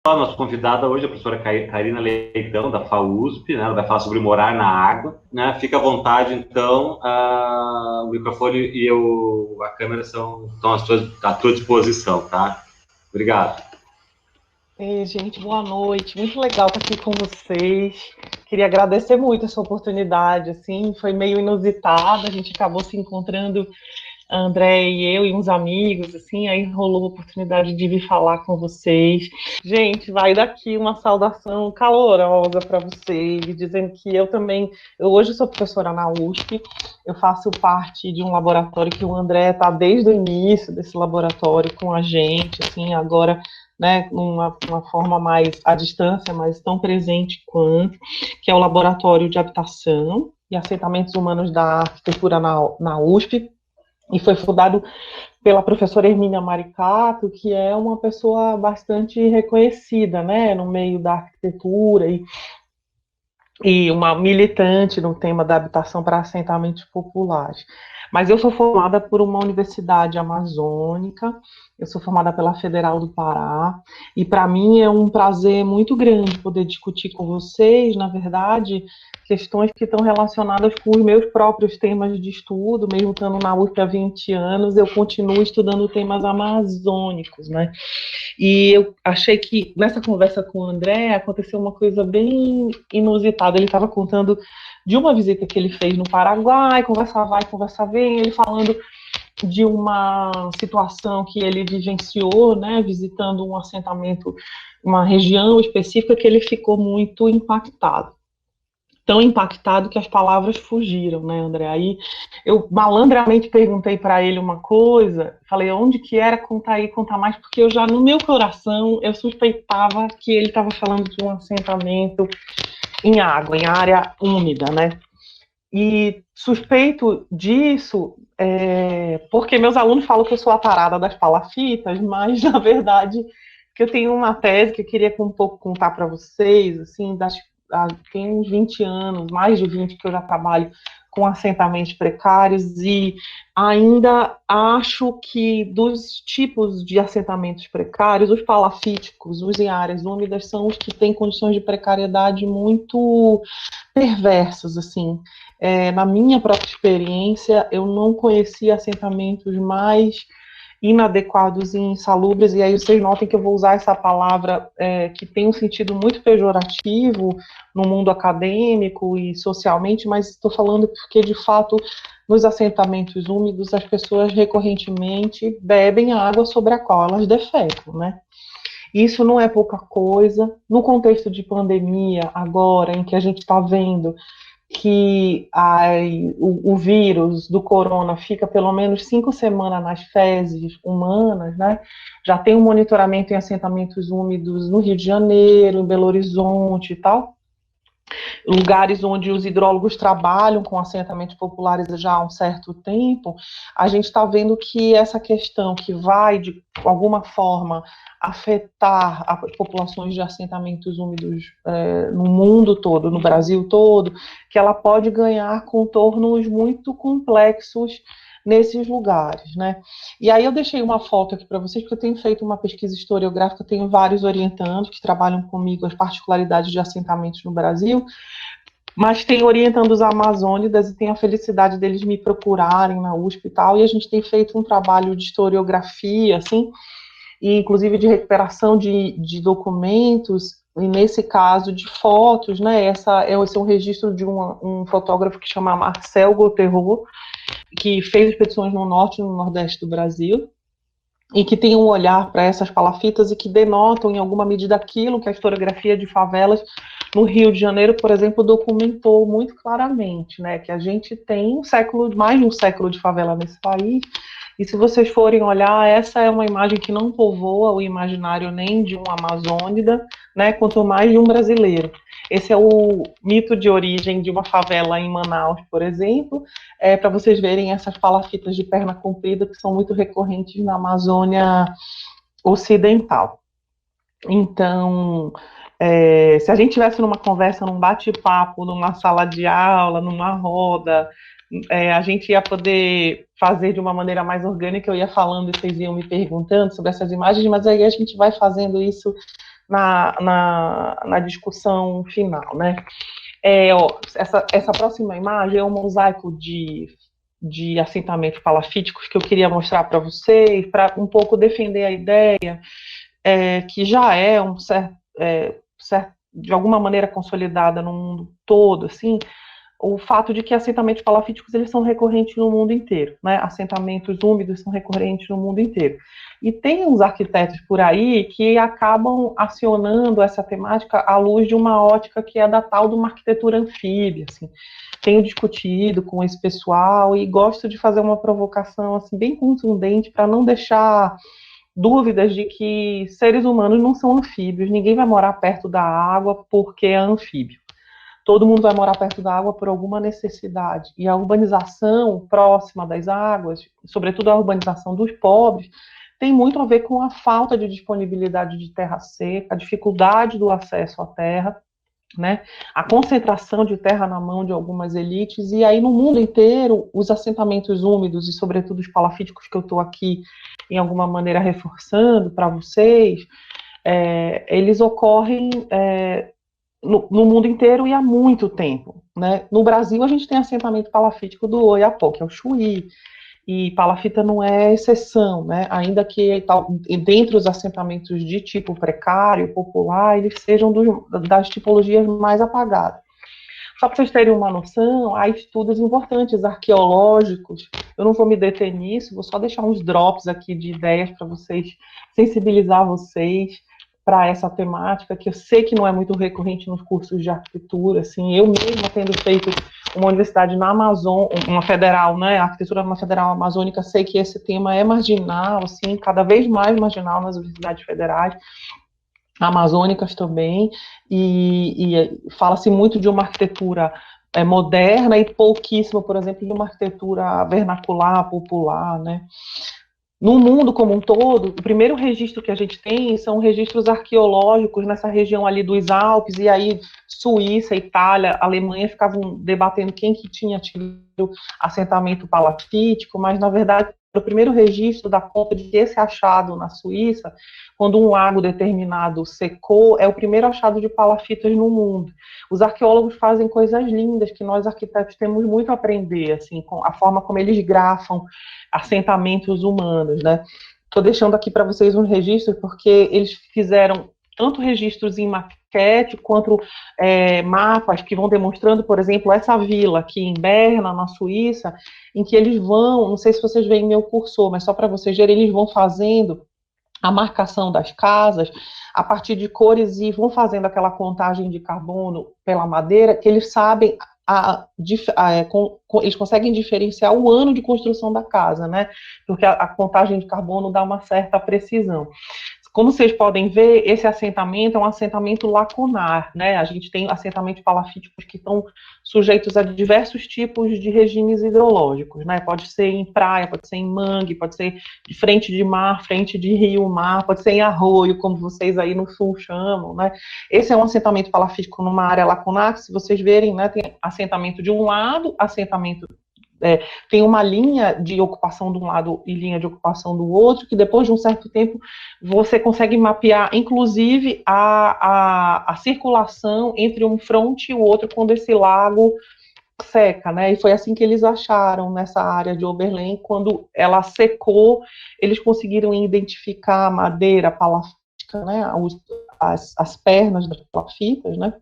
A nossa convidada hoje é a professora Karina Leitão, da FAUSP, né? Ela vai falar sobre morar na água, né? Fica à vontade, então, o microfone e a câmera estão à tua disposição, tá? Obrigado. Ei, gente, boa noite. Muito legal estar aqui com vocês. Queria agradecer muito essa oportunidade, assim, foi meio inusitada. A gente acabou se encontrando, a André e eu e uns amigos, assim, aí rolou a oportunidade de vir falar com vocês. Gente, vai daqui uma saudação calorosa para vocês, dizendo que eu hoje sou professora na USP, eu faço parte de um laboratório que o André está desde o início desse laboratório com a gente, assim, agora, né, uma forma mais à distância, mas tão presente quanto, que é o Laboratório de Habitação e Assentamentos Humanos da Arquitetura na USP, e foi fundado pela professora Hermínia Maricato, que é uma pessoa bastante reconhecida, né, no meio da arquitetura e uma militante no tema da habitação para assentamentos populares. Mas eu sou formada por uma universidade amazônica, eu sou formada pela Federal do Pará, e para mim é um prazer muito grande poder discutir com vocês, na verdade, questões que estão relacionadas com os meus próprios temas de estudo, mesmo estando na UFRA há 20 anos, eu continuo estudando temas amazônicos, né? E eu achei que nessa conversa com o André aconteceu uma coisa bem inusitada. Ele estava contando de uma visita que ele fez no Paraguai, conversa vai, conversa vem, ele falando de uma situação que ele vivenciou, né, visitando um assentamento, uma região específica, que ele ficou muito impactado. Tão impactado que as palavras fugiram, né, André? Aí eu malandramente perguntei para ele uma coisa, falei onde que era, contar aí, contar mais, porque eu já no meu coração eu suspeitava que ele estava falando de um assentamento em água, em área úmida, né? E suspeito disso porque meus alunos falam que eu sou a tarada das palafitas, mas na verdade que eu tenho uma tese que eu queria um pouco contar para vocês, assim, tem uns 20 anos, mais de 20 que eu já trabalho com assentamentos precários e ainda acho que dos tipos de assentamentos precários, os palafíticos, os em áreas úmidas, são os que têm condições de precariedade muito perversas, assim. Na minha própria experiência, eu não conhecia assentamentos mais inadequados e insalubres, e aí vocês notem que eu vou usar essa palavra que tem um sentido muito pejorativo no mundo acadêmico e socialmente, mas estou falando porque, de fato, nos assentamentos úmidos, as pessoas recorrentemente bebem a água sobre a qual elas defecam, né? Isso não é pouca coisa. No contexto de pandemia, agora, em que a gente está vendo que o vírus do corona fica pelo menos 5 semanas nas fezes humanas, né? Já tem um monitoramento em assentamentos úmidos no Rio de Janeiro, em Belo Horizonte e tal, lugares onde os hidrólogos trabalham com assentamentos populares já há um certo tempo. A gente está vendo que essa questão que vai, de alguma forma, afetar as populações de assentamentos úmidos no mundo todo, no Brasil todo, que ela pode ganhar contornos muito complexos nesses lugares, né? E aí eu deixei uma foto aqui para vocês, porque eu tenho feito uma pesquisa historiográfica, tenho vários orientandos que trabalham comigo as particularidades de assentamentos no Brasil, mas tem orientandos amazônidas e tem a felicidade deles me procurarem na USP e tal, e a gente tem feito um trabalho de historiografia, assim, e inclusive de recuperação de documentos, e nesse caso de fotos, né, esse é um registro de um fotógrafo que chama Marcel Gauthieron, que fez expedições no norte e no nordeste do Brasil, e que tem um olhar para essas palafitas e que denotam, em alguma medida, aquilo que a historiografia de favelas no Rio de Janeiro, por exemplo, documentou muito claramente, né, que a gente tem mais de um século de favela nesse país, e se vocês forem olhar, essa é uma imagem que não povoa o imaginário nem de um amazônida, né, quanto mais de um brasileiro. Esse é o mito de origem de uma favela em Manaus, por exemplo, para vocês verem essas palafitas de perna comprida que são muito recorrentes na Amazônia Ocidental. Então, se a gente tivesse numa conversa, num bate-papo, numa sala de aula, numa roda, a gente ia poder fazer de uma maneira mais orgânica, eu ia falando e vocês iam me perguntando sobre essas imagens, mas aí a gente vai fazendo isso na discussão final, né? Essa próxima imagem é um mosaico de assentamentos palafíticos que eu queria mostrar para vocês, para um pouco defender a ideia que já é de alguma maneira consolidada no mundo todo, assim, o fato de que assentamentos palafíticos eles são recorrentes no mundo inteiro, né? Assentamentos úmidos são recorrentes no mundo inteiro. E tem uns arquitetos por aí que acabam acionando essa temática à luz de uma ótica que é da tal de uma arquitetura anfíbia, assim. Tenho discutido com esse pessoal e gosto de fazer uma provocação assim bem contundente para não deixar dúvidas de que seres humanos não são anfíbios, ninguém vai morar perto da água porque é anfíbio. Todo mundo vai morar perto da água por alguma necessidade. E a urbanização próxima das águas, sobretudo a urbanização dos pobres, tem muito a ver com a falta de disponibilidade de terra seca, a dificuldade do acesso à terra, né? A concentração de terra na mão de algumas elites, e aí no mundo inteiro, os assentamentos úmidos, e sobretudo os palafíticos que eu estou aqui, em alguma maneira, reforçando para vocês, eles ocorrem no mundo inteiro e há muito tempo, né? No Brasil, a gente tem assentamento palafítico do Oiapoque, que é o Chuí, e palafita não é exceção, né? Ainda que dentre os assentamentos de tipo precário, popular, eles sejam das tipologias mais apagadas. Só para vocês terem uma noção, há estudos importantes arqueológicos, eu não vou me deter nisso, vou só deixar uns drops aqui de ideias para vocês, sensibilizar vocês para essa temática, que eu sei que não é muito recorrente nos cursos de arquitetura, assim, eu mesma tendo feito uma universidade na Amazônia, uma federal, né, a arquitetura numa federal amazônica, sei que esse tema é marginal, assim, cada vez mais marginal nas universidades federais, amazônicas também, e fala-se muito de uma arquitetura moderna e pouquíssimo, por exemplo, de uma arquitetura vernacular, popular, né. No mundo como um todo, o primeiro registro que a gente tem são registros arqueológicos nessa região ali dos Alpes, e aí Suíça, Itália, Alemanha ficavam debatendo quem que tinha tido assentamento palafítico, mas na verdade o primeiro registro dá conta de que esse achado na Suíça, quando um lago determinado secou, é o primeiro achado de palafitas no mundo. Os arqueólogos fazem coisas lindas que nós arquitetos temos muito a aprender, assim, com a forma como eles grafam assentamentos humanos, né? Estou deixando aqui para vocês um registro, porque eles fizeram tanto registros em maquete, quanto mapas que vão demonstrando, por exemplo, essa vila aqui em Berna, na Suíça, em que eles vão, não sei se vocês veem meu cursor, mas só para vocês verem, eles vão fazendo a marcação das casas a partir de cores e vão fazendo aquela contagem de carbono pela madeira, que eles sabem eles conseguem diferenciar o ano de construção da casa, né? Porque a contagem de carbono dá uma certa precisão. Como vocês podem ver, esse assentamento é um assentamento lacunar, né? A gente tem assentamentos palafíticos que estão sujeitos a diversos tipos de regimes hidrológicos, né? Pode ser em praia, pode ser em mangue, pode ser de frente de mar, frente de rio-mar, pode ser em arroio, como vocês aí no sul chamam, né? Esse é um assentamento palafítico numa área lacunar, que se vocês verem, né, tem assentamento de um lado, assentamento tem uma linha de ocupação de um lado e linha de ocupação do outro, que depois de um certo tempo você consegue mapear, inclusive, a circulação entre um fronte e o outro quando esse lago seca, né? E foi assim que eles acharam nessa área de Oberlin, quando ela secou, eles conseguiram identificar a madeira palafítica, né? As pernas das palafitas, né?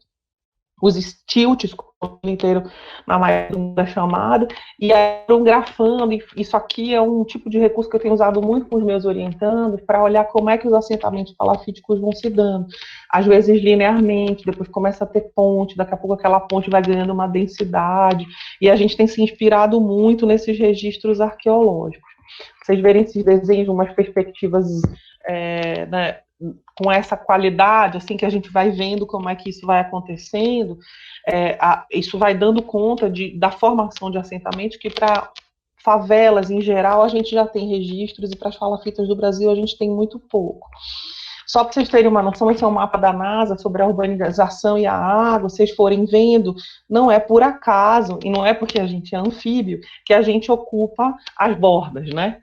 Os stilts, como o inteiro na maioria do mundo é chamado, e aí foram grafando, e isso aqui é um tipo de recurso que eu tenho usado muito com os meus orientandos, para olhar como é que os assentamentos palafíticos vão se dando, às vezes linearmente, depois começa a ter ponte, daqui a pouco aquela ponte vai ganhando uma densidade, e a gente tem se inspirado muito nesses registros arqueológicos. Vocês verem esses desenhos, umas perspectivas, né, com essa qualidade, assim, que a gente vai vendo como é que isso vai acontecendo, isso vai dando conta da formação de assentamentos que para favelas, em geral, a gente já tem registros, e para as palafitas do Brasil a gente tem muito pouco. Só para vocês terem uma noção, esse é um mapa da NASA sobre a urbanização e a água, vocês forem vendo, não é por acaso, e não é porque a gente é anfíbio, que a gente ocupa as bordas, né?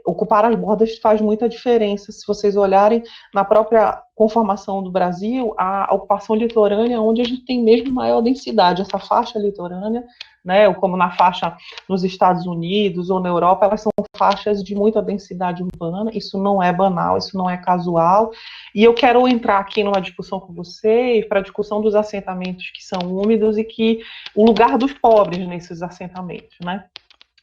Ocupar as bordas faz muita diferença. Se vocês olharem na própria conformação do Brasil, a ocupação litorânea é onde a gente tem mesmo maior densidade. Essa faixa litorânea, né, como na faixa nos Estados Unidos ou na Europa, elas são faixas de muita densidade urbana. Isso não é banal, isso não é casual. E eu quero entrar aqui numa discussão com vocês para a discussão dos assentamentos que são úmidos e que o lugar dos pobres nesses assentamentos, né?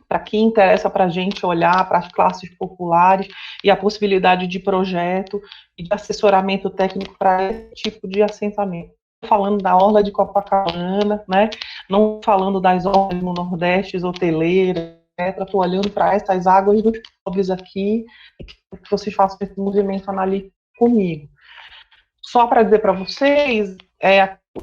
Para quem interessa para a gente olhar para as classes populares e a possibilidade de projeto e de assessoramento técnico para esse tipo de assentamento. Falando da orla de Copacabana, né? Não falando das orlas no Nordeste, hoteleiras, etc. Estou olhando para essas águas dos pobres aqui e que vocês façam esse movimento analítico comigo. Só para dizer para vocês,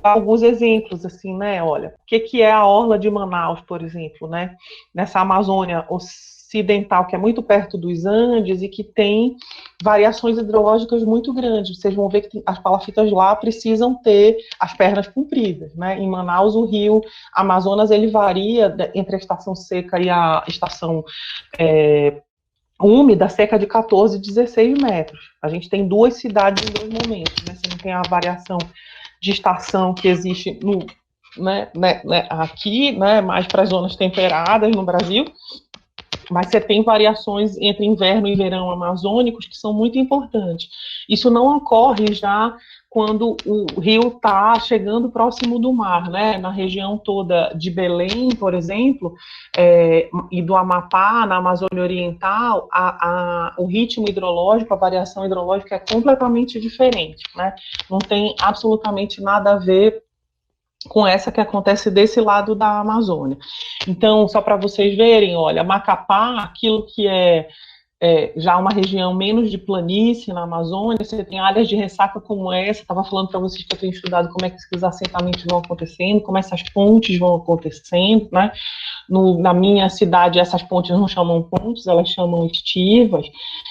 alguns exemplos, assim, né, olha, o que é a orla de Manaus, por exemplo, né, nessa Amazônia ocidental, que é muito perto dos Andes e que tem variações hidrológicas muito grandes. Vocês vão ver que as palafitas lá precisam ter as pernas compridas, né, em Manaus o rio Amazonas, ele varia entre a estação seca e a estação úmida, cerca de 14, 16 metros. A gente tem duas cidades em dois momentos, né? Você não tem a variação de estação que existe aqui, né, mais para as zonas temperadas no Brasil, mas você tem variações entre inverno e verão amazônicos que são muito importantes. Isso não ocorre já quando o rio está chegando próximo do mar, né? Na região toda de Belém, por exemplo, e do Amapá, na Amazônia Oriental, o ritmo hidrológico, a variação hidrológica é completamente diferente, né? Não tem absolutamente nada a ver com essa que acontece desse lado da Amazônia. Então, só para vocês verem, olha, Macapá, aquilo que é já uma região menos de planície na Amazônia, você tem áreas de ressaca como essa, estava falando para vocês que eu tenho estudado como é que esses assentamentos vão acontecendo, como essas pontes vão acontecendo, né? Na minha cidade, essas pontes não chamam pontes, elas chamam estivas,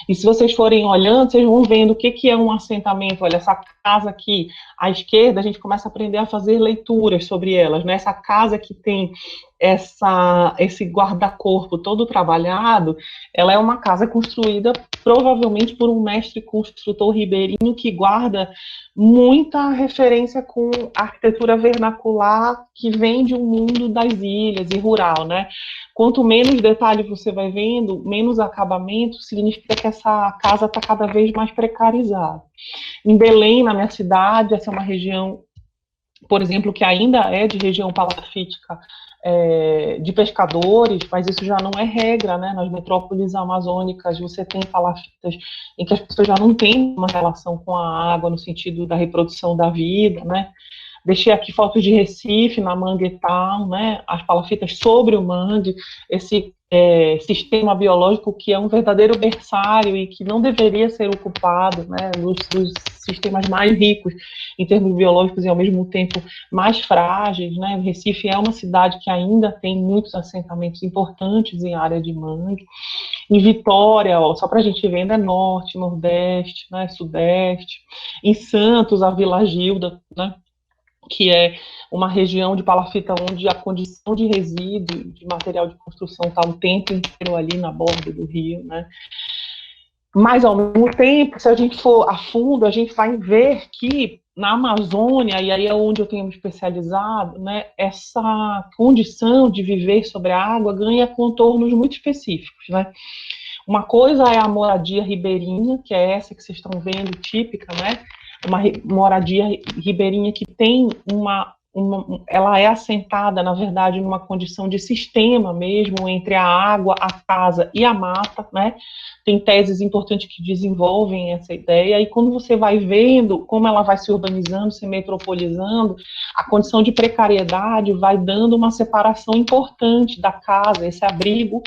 e se vocês forem olhando, vocês vão vendo o que é um assentamento. Olha, essa casa aqui, à esquerda, a gente começa a aprender a fazer leituras sobre elas, né? Essa casa que tem esse guarda-corpo todo trabalhado, ela é uma casa construída provavelmente por um mestre construtor ribeirinho que guarda muita referência com a arquitetura vernacular que vem de um mundo das ilhas e rural, né? Quanto menos detalhe você vai vendo, menos acabamento, significa que essa casa está cada vez mais precarizada. Em Belém, na minha cidade, essa é uma região, por exemplo, que ainda é de região palafítica, de pescadores, mas isso já não é regra, né? Nas metrópoles amazônicas você tem palafitas em que as pessoas já não têm uma relação com a água no sentido da reprodução da vida, né? Deixei aqui fotos de Recife, na Manguetal, né? As palafitas sobre o mangue, esse sistema biológico que é um verdadeiro berçário e que não deveria ser ocupado, né? Dos sistemas mais ricos em termos biológicos e ao mesmo tempo mais frágeis, né? Recife é uma cidade que ainda tem muitos assentamentos importantes em área de mangue. Em Vitória, só para a gente ver, ainda é norte, nordeste, né? Sudeste. Em Santos, a Vila Gilda, né? Que é uma região de palafita onde a condição de resíduo, de material de construção está o tempo inteiro ali na borda do rio, né? Mas, ao mesmo tempo, se a gente for a fundo, a gente vai ver que na Amazônia, e aí é onde eu tenho me especializado, né, essa condição de viver sobre a água ganha contornos muito específicos, né? Uma coisa é a moradia ribeirinha, que é essa que vocês estão vendo, típica, né? Uma moradia ribeirinha que tem ela é assentada, na verdade, numa condição de sistema mesmo, entre a água, a casa e a mata, né? Tem teses importantes que desenvolvem essa ideia, e quando você vai vendo como ela vai se urbanizando, se metropolizando, a condição de precariedade vai dando uma separação importante da casa, esse abrigo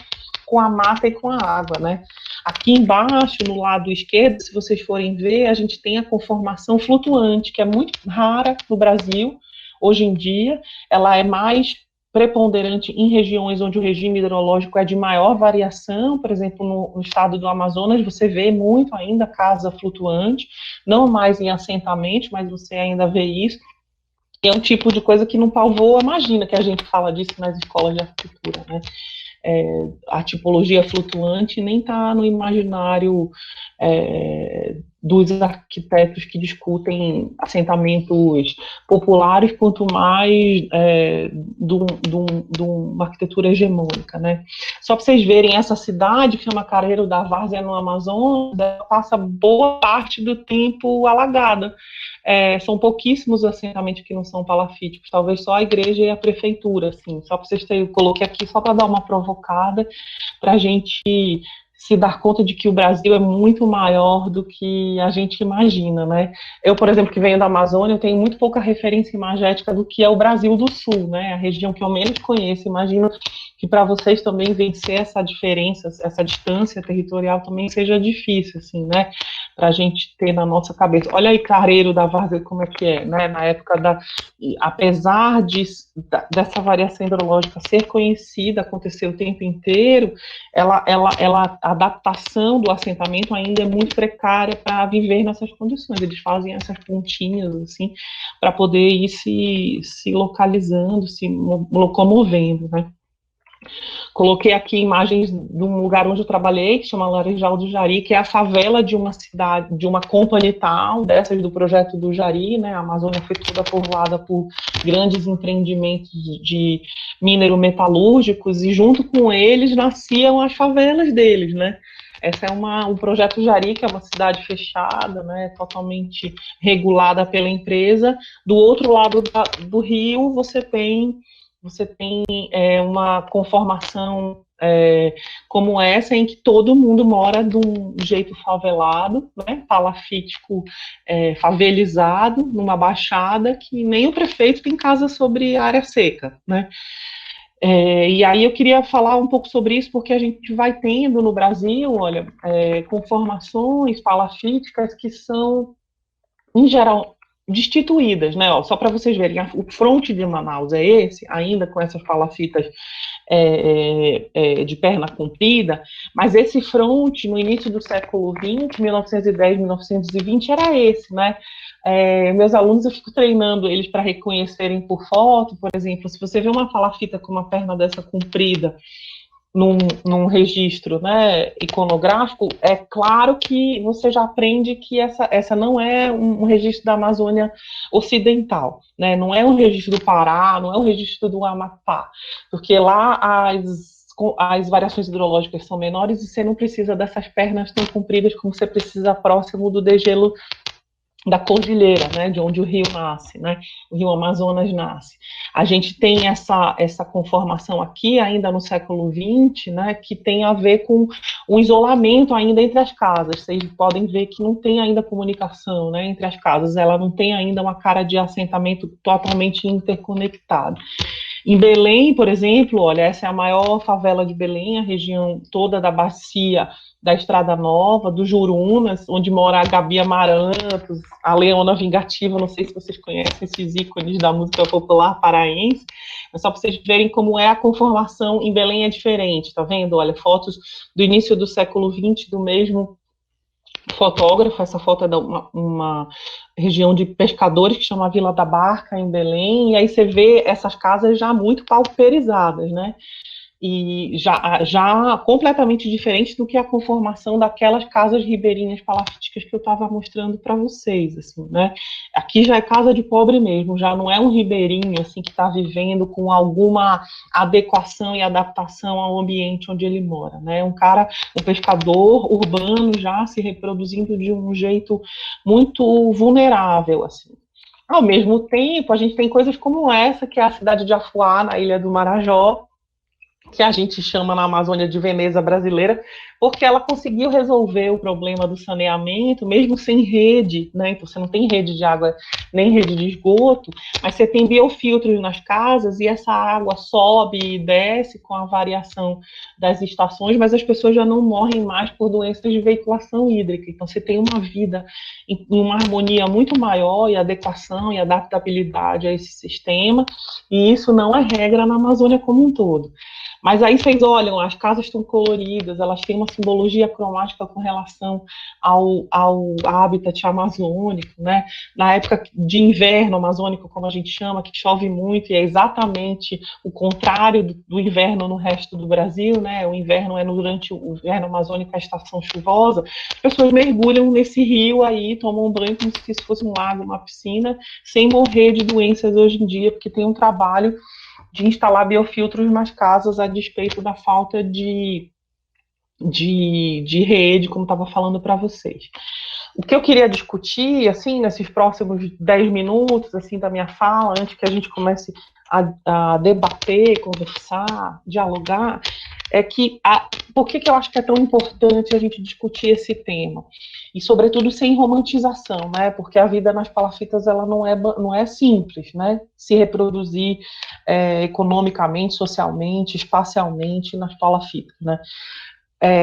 com a mata e com a água, né? Aqui embaixo, no lado esquerdo, se vocês forem ver, a gente tem a conformação flutuante, que é muito rara no Brasil, hoje em dia. Ela é mais preponderante em regiões onde o regime hidrológico é de maior variação, por exemplo, no estado do Amazonas, você vê muito ainda casa flutuante, não mais em assentamentos, mas você ainda vê isso. É um tipo de coisa que no Palvoa, imagina que a gente fala disso nas escolas de arquitetura, né? A tipologia flutuante nem está no imaginário dos arquitetos que discutem assentamentos populares, quanto mais de uma arquitetura hegemônica, né? Só para vocês verem, essa cidade, que chama Careiro da Várzea, no Amazonas, passa boa parte do tempo alagada. São pouquíssimos assentamentos que não são palafíticos, talvez só a igreja e a prefeitura, assim, só para vocês terem, eu coloquei aqui só para dar uma provocada, para a gente se dar conta de que o Brasil é muito maior do que a gente imagina, né? Eu, por exemplo, que venho da Amazônia, eu tenho muito pouca referência imagética do que é o Brasil do Sul, né? A região que eu menos conheço. Imagino que para vocês também vencer essa diferença, essa distância territorial também seja difícil, assim, né? Para a gente ter na nossa cabeça. Olha aí, Careiro da Várzea, como é que é, né? Na época apesar dessa variação hidrológica ser conhecida, acontecer o tempo inteiro, a adaptação do assentamento ainda é muito precária para viver nessas condições. Eles fazem essas pontinhas, assim, para poder ir se localizando, se locomovendo, né? Coloquei aqui imagens de um lugar onde eu trabalhei, que chama Laranjal do Jari, que é a favela de uma cidade, de uma company town, dessas do projeto do Jari, né? A Amazônia foi toda povoada por grandes empreendimentos de minero-metalúrgicos, e junto com eles nasciam as favelas deles, né? Essa é um projeto Jari, que é uma cidade fechada, né, totalmente regulada pela empresa. Do outro lado do rio, você tem uma conformação como essa, em que todo mundo mora de um jeito favelado, né, palafítico, favelizado, numa baixada, que nem o prefeito tem casa sobre área seca, né. E aí eu queria falar um pouco sobre isso, porque a gente vai tendo no Brasil, olha, conformações palafíticas que são, em geral, destituídas, né? Ó, só para vocês verem, o fronte de Manaus é esse, ainda com essas palafitas de perna comprida, mas esse fronte, no início do século XX, 1910, 1920, era esse, né? Meus alunos, eu fico treinando eles para reconhecerem por foto, por exemplo, se você vê uma palafita com uma perna dessa comprida, num registro, né, iconográfico, é claro que você já aprende que essa não é um registro da Amazônia Ocidental, né, não é um registro do Pará, não é um registro do Amapá, porque lá as variações hidrológicas são menores e você não precisa dessas pernas tão compridas como você precisa próximo do degelo da cordilheira, né, de onde o rio nasce, né, o rio Amazonas nasce. A gente tem essa conformação aqui, ainda no século XX, né, que tem a ver com um isolamento ainda entre as casas. Vocês podem ver que não tem ainda comunicação, né, entre as casas, ela não tem ainda uma cara de assentamento totalmente interconectado. Em Belém, por exemplo, olha, essa é a maior favela de Belém, a região toda da bacia da Estrada Nova, do Jurunas, onde mora a Gabi Amarantos, a Leona Vingativa, não sei se vocês conhecem esses ícones da música popular paraense, mas só para vocês verem como é a conformação em Belém é diferente, tá vendo? Olha, fotos do início do século XX, do mesmo fotógrafo, essa foto é de uma região de pescadores que chama Vila da Barca, em Belém, e aí você vê essas casas já muito pauperizadas, né? E já completamente diferente do que a conformação daquelas casas ribeirinhas palafíticas que eu estava mostrando para vocês, assim, né? Aqui já é casa de pobre mesmo, já não é um ribeirinho, assim, que está vivendo com alguma adequação e adaptação ao ambiente onde ele mora, né? Um pescador urbano já se reproduzindo de um jeito muito vulnerável, assim. Ao mesmo tempo, a gente tem coisas como essa, que é a cidade de Afuá, na Ilha do Marajó, que a gente chama na Amazônia de Veneza brasileira, porque ela conseguiu resolver o problema do saneamento, mesmo sem rede, né? Então você não tem rede de água nem rede de esgoto, mas você tem biofiltros nas casas e essa água sobe e desce com a variação das estações, mas as pessoas já não morrem mais por doenças de veiculação hídrica. Então você tem uma vida em uma harmonia muito maior e adequação e adaptabilidade a esse sistema, e isso não é regra na Amazônia como um todo. Mas aí vocês olham, as casas estão coloridas, elas têm uma simbologia cromática com relação ao habitat amazônico, né? Na época de inverno amazônico, como a gente chama, que chove muito, e é exatamente o contrário do inverno no resto do Brasil, né? O inverno é durante o inverno amazônico, a estação chuvosa, as pessoas mergulham nesse rio aí, tomam um banho como se isso fosse um lago, uma piscina, sem morrer de doenças hoje em dia, porque tem um trabalho de instalar biofiltros nas casas a despeito da falta de rede, como estava falando para vocês. O que eu queria discutir, assim, nesses próximos 10 minutos, assim, da minha fala, antes que a gente comece a debater, conversar, dialogar, é que por que eu acho que é tão importante a gente discutir esse tema? E, sobretudo, sem romantização, né? Porque a vida nas palafitas, ela não é simples, né? Se reproduzir economicamente, socialmente, espacialmente nas palafitas, né?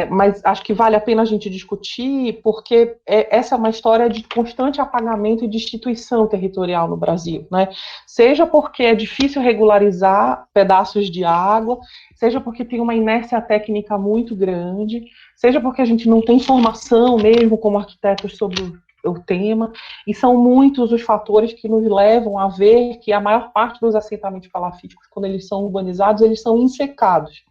Mas acho que vale a pena a gente discutir, porque essa é uma história de constante apagamento e destituição territorial no Brasil, né? Seja porque é difícil regularizar pedaços de água, seja porque tem uma inércia técnica muito grande, seja porque a gente não tem formação mesmo como arquitetos sobre o tema, e são muitos os fatores que nos levam a ver que a maior parte dos assentamentos palafíticos, quando eles são urbanizados, eles são ensecados.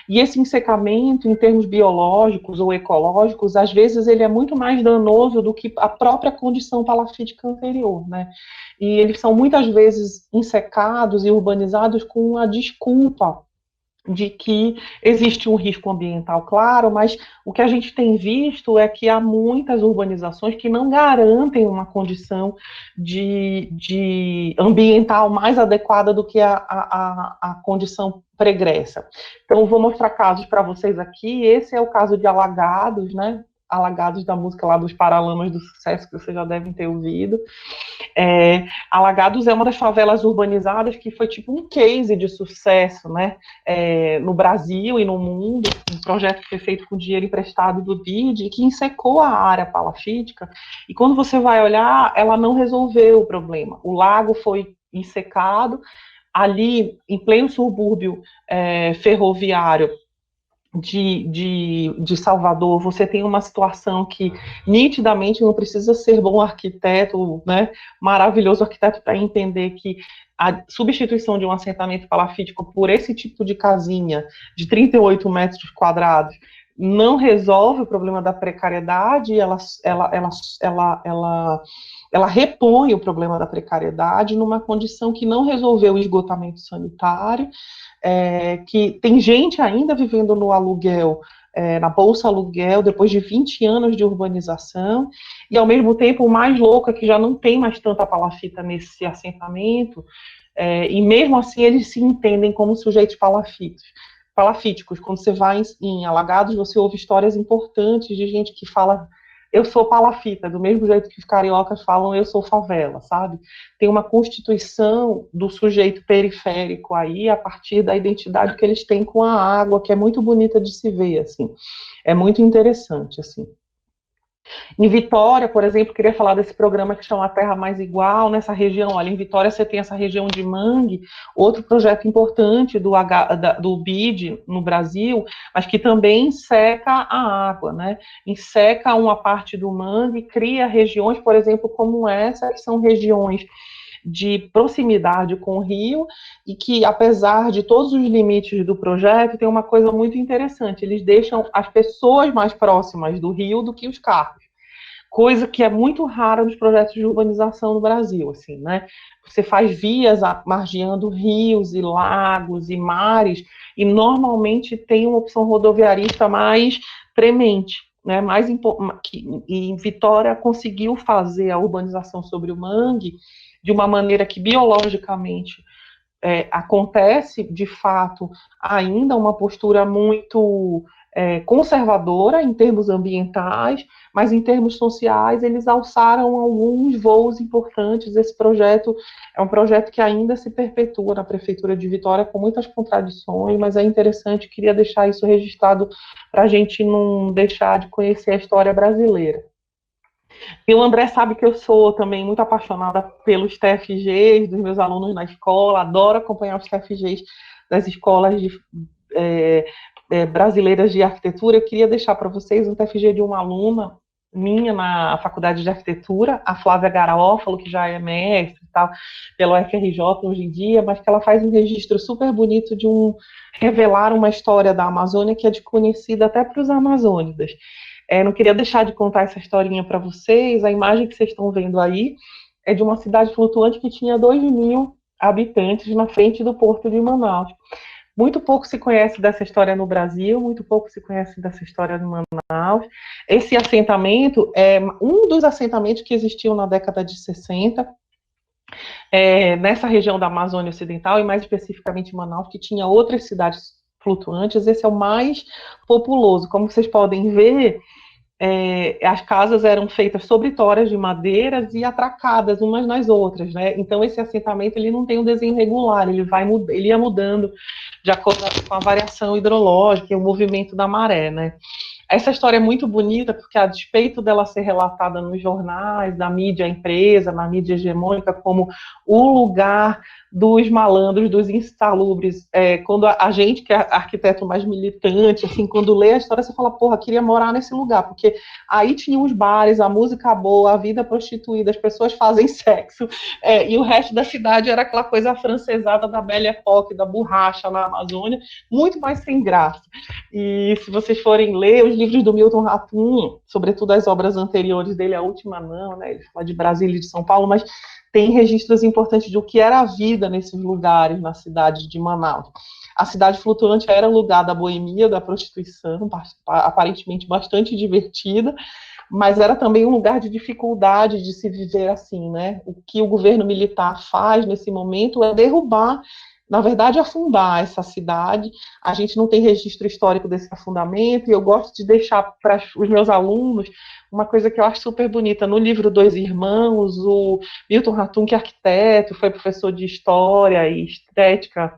E esse ensecamento, em termos biológicos ou ecológicos, às vezes ele é muito mais danoso do que a própria condição palafítica anterior, né? E eles são muitas vezes ensecados e urbanizados com a desculpa de que existe um risco ambiental, claro, mas o que a gente tem visto é que há muitas urbanizações que não garantem uma condição de ambiental mais adequada do que a condição pregressa. Então, vou mostrar casos para vocês aqui. Esse é o caso de Alagados, né? Alagados da música lá dos Paralamas do Sucesso, que vocês já devem ter ouvido. Alagados é uma das favelas urbanizadas que foi tipo um case de sucesso, né, no Brasil e no mundo, um projeto que foi feito com dinheiro emprestado do BID, que ensecou a área palafítica, e quando você vai olhar, ela não resolveu o problema. O lago foi ensecado, ali, em pleno subúrbio ferroviário, de Salvador, você tem uma situação que nitidamente não precisa ser bom arquiteto, né, maravilhoso arquiteto para entender que a substituição de um assentamento palafítico por esse tipo de casinha de 38 metros quadrados não resolve o problema da precariedade, ela repõe o problema da precariedade numa condição que não resolveu o esgotamento sanitário, que tem gente ainda vivendo no aluguel, na bolsa aluguel, depois de 20 anos de urbanização, e ao mesmo tempo o mais louco é que já não tem mais tanta palafita nesse assentamento, e mesmo assim eles se entendem como sujeitos palafíticos. Quando você vai em Alagados, você ouve histórias importantes de gente que fala: eu sou palafita, do mesmo jeito que os cariocas falam eu sou favela, sabe? Tem uma constituição do sujeito periférico aí, a partir da identidade que eles têm com a água, que é muito bonita de se ver, assim. É muito interessante, assim. Em Vitória, por exemplo, queria falar desse programa que chama A Terra Mais Igual, nessa região. Olha, em Vitória você tem essa região de mangue, outro projeto importante do BID no Brasil, mas que também seca a água, né? Enseca uma parte do mangue, cria regiões, por exemplo, como essa, que são regiões de proximidade com o rio, e que, apesar de todos os limites do projeto, tem uma coisa muito interessante: eles deixam as pessoas mais próximas do rio do que os carros, coisa que é muito rara nos projetos de urbanização no Brasil, assim, né? Você faz vias margeando rios e lagos e mares, e normalmente tem uma opção rodoviarista mais premente, né? E Vitória conseguiu fazer a urbanização sobre o mangue de uma maneira que biologicamente acontece, de fato, ainda uma postura muito conservadora em termos ambientais, mas em termos sociais eles alçaram alguns voos importantes. Esse projeto é um projeto que ainda se perpetua na Prefeitura de Vitória, com muitas contradições, mas é interessante, queria deixar isso registrado para a gente não deixar de conhecer a história brasileira. E o André sabe que eu sou também muito apaixonada pelos TFGs dos meus alunos na escola, adoro acompanhar os TFGs das escolas brasileiras de arquitetura. Eu queria deixar para vocês um TFG de uma aluna minha na Faculdade de Arquitetura, a Flávia Garófalo, que já é mestre e tal, pela UFRJ hoje em dia, mas que ela faz um registro super bonito de revelar uma história da Amazônia que é desconhecida até para os amazônidas. Não queria deixar de contar essa historinha para vocês. A imagem que vocês estão vendo aí é de uma cidade flutuante que tinha 2.000 habitantes na frente do porto de Manaus. Muito pouco se conhece dessa história no Brasil, muito pouco se conhece dessa história no Manaus. Esse assentamento é um dos assentamentos que existiam na década de 60, nessa região da Amazônia Ocidental, e mais especificamente Manaus, que tinha outras cidades flutuantes. Esse é o mais populoso. Como vocês podem ver, as casas eram feitas sobre toras de madeiras e atracadas umas nas outras, né? Então esse assentamento ele não tem um desenho regular, ele ia mudando de acordo com a variação hidrológica e o movimento da maré, né? Essa história é muito bonita porque, a despeito dela ser relatada nos jornais, da mídia empresa, na mídia hegemônica, como o lugar dos malandros, dos insalubres, quando a gente, que é arquiteto mais militante, assim, quando lê a história, você fala, porra, queria morar nesse lugar, porque aí tinha os bares, a música boa, a vida prostituída, as pessoas fazem sexo, e o resto da cidade era aquela coisa afrancesada da Belle Époque, da borracha na Amazônia, muito mais sem graça. E se vocês forem ler os livros do Milton Ratum, sobretudo as obras anteriores dele, a última não, né, ele fala de Brasília e de São Paulo, mas tem registros importantes de o que era a vida nesses lugares, na cidade de Manaus. A cidade flutuante era o lugar da boemia, da prostituição, aparentemente bastante divertida, mas era também um lugar de dificuldade de se viver assim, né? O que o governo militar faz nesse momento é derrubar, na verdade, afundar essa cidade. A gente não tem registro histórico desse afundamento, e eu gosto de deixar para os meus alunos uma coisa que eu acho super bonita. No livro Dois Irmãos, o Milton Ratum, que é arquiteto, foi professor de História e Estética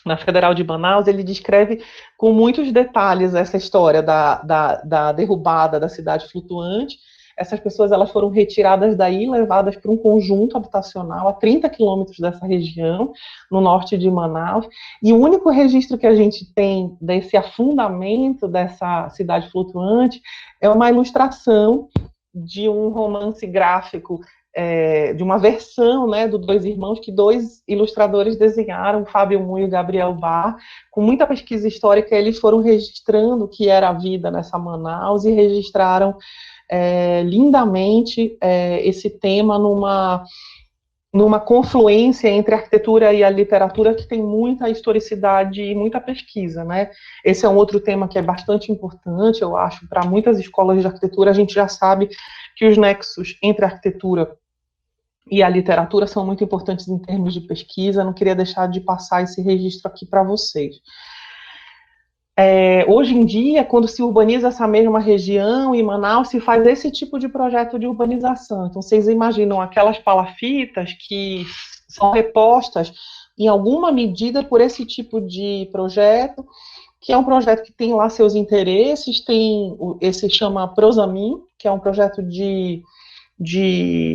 na Federal de Manaus, ele descreve com muitos detalhes essa história da derrubada da cidade flutuante. Essas pessoas elas foram retiradas daí, levadas para um conjunto habitacional a 30 quilômetros dessa região, no norte de Manaus, e o único registro que a gente tem desse afundamento dessa cidade flutuante é uma ilustração de um romance gráfico, de uma versão, né, do Dois Irmãos, que dois ilustradores desenharam, Fábio Munho e Gabriel Bar. Com muita pesquisa histórica, eles foram registrando o que era a vida nessa Manaus e registraram lindamente esse tema numa confluência entre a arquitetura e a literatura que tem muita historicidade e muita pesquisa, né? Esse é um outro tema que é bastante importante, eu acho, para muitas escolas de arquitetura. A gente já sabe que os nexos entre a arquitetura e a literatura são muito importantes em termos de pesquisa. Não queria deixar de passar esse registro aqui para vocês. Hoje em dia, quando se urbaniza essa mesma região, em Manaus, se faz esse tipo de projeto de urbanização. Então, vocês imaginam aquelas palafitas que são repostas, em alguma medida, por esse tipo de projeto, que é um projeto que tem lá seus interesses. Tem esse chama Prosamin, que é um projeto de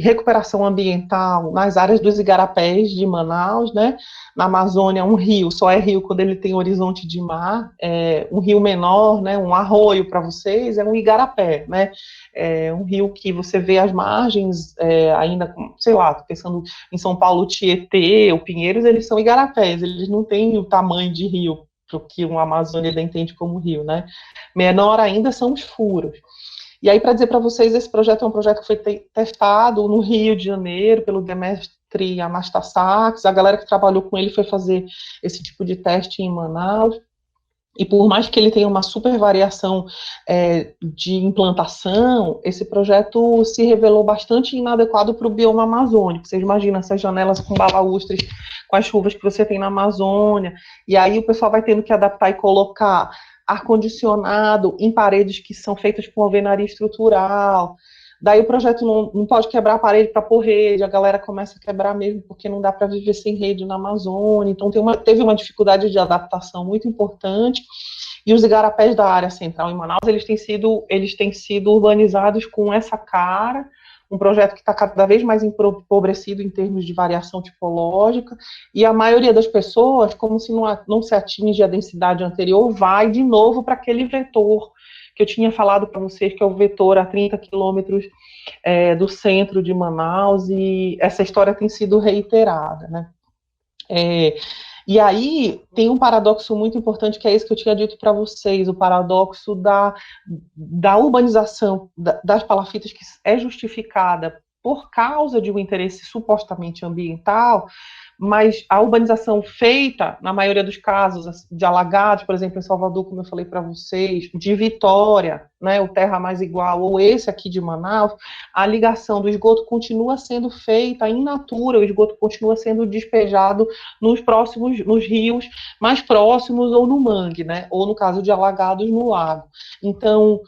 recuperação ambiental nas áreas dos igarapés de Manaus, né? Na Amazônia, um rio só é rio quando ele tem horizonte de mar. Um rio menor, né? Um arroio para vocês é um igarapé, né? Um rio que você vê as margens, ainda, sei lá, tô pensando em São Paulo, Tietê, o Pinheiros, eles são igarapés, eles não têm o tamanho de rio para que uma Amazônia entende como rio, né? Menor ainda são os furos. E aí, para dizer para vocês, esse projeto é um projeto que foi testado no Rio de Janeiro pelo Demestre Anastasakis. A galera que trabalhou com ele foi fazer esse tipo de teste em Manaus. E por mais que ele tenha uma super variação de implantação, esse projeto se revelou bastante inadequado para o bioma amazônico. Vocês imaginam essas janelas com balaústres com as chuvas que você tem na Amazônia, e aí o pessoal vai tendo que adaptar e colocar ar-condicionado em paredes que são feitas com alvenaria estrutural. Daí o projeto não pode quebrar a parede para pôr rede, a galera começa a quebrar mesmo, porque não dá para viver sem rede na Amazônia. Então teve uma dificuldade de adaptação muito importante. E os igarapés da área central em Manaus, eles têm sido urbanizados com essa cara, um projeto que está cada vez mais empobrecido em termos de variação tipológica, e a maioria das pessoas, como se não se atinge a densidade anterior, vai de novo para aquele vetor que eu tinha falado para vocês, que é o vetor a 30 quilômetros do centro de Manaus, e essa história tem sido reiterada, né? E aí tem um paradoxo muito importante, que é esse que eu tinha dito para vocês, o paradoxo da urbanização das palafitas, que é justificada por causa de um interesse supostamente ambiental, mas a urbanização feita, na maioria dos casos, de alagados, por exemplo, em Salvador, como eu falei para vocês, de Vitória, né, o Terra Mais Igual, ou esse aqui de Manaus, a ligação do esgoto continua sendo feita in natura, o esgoto continua sendo despejado nos rios mais próximos, ou no mangue, né, ou no caso de alagados, no lago. Então,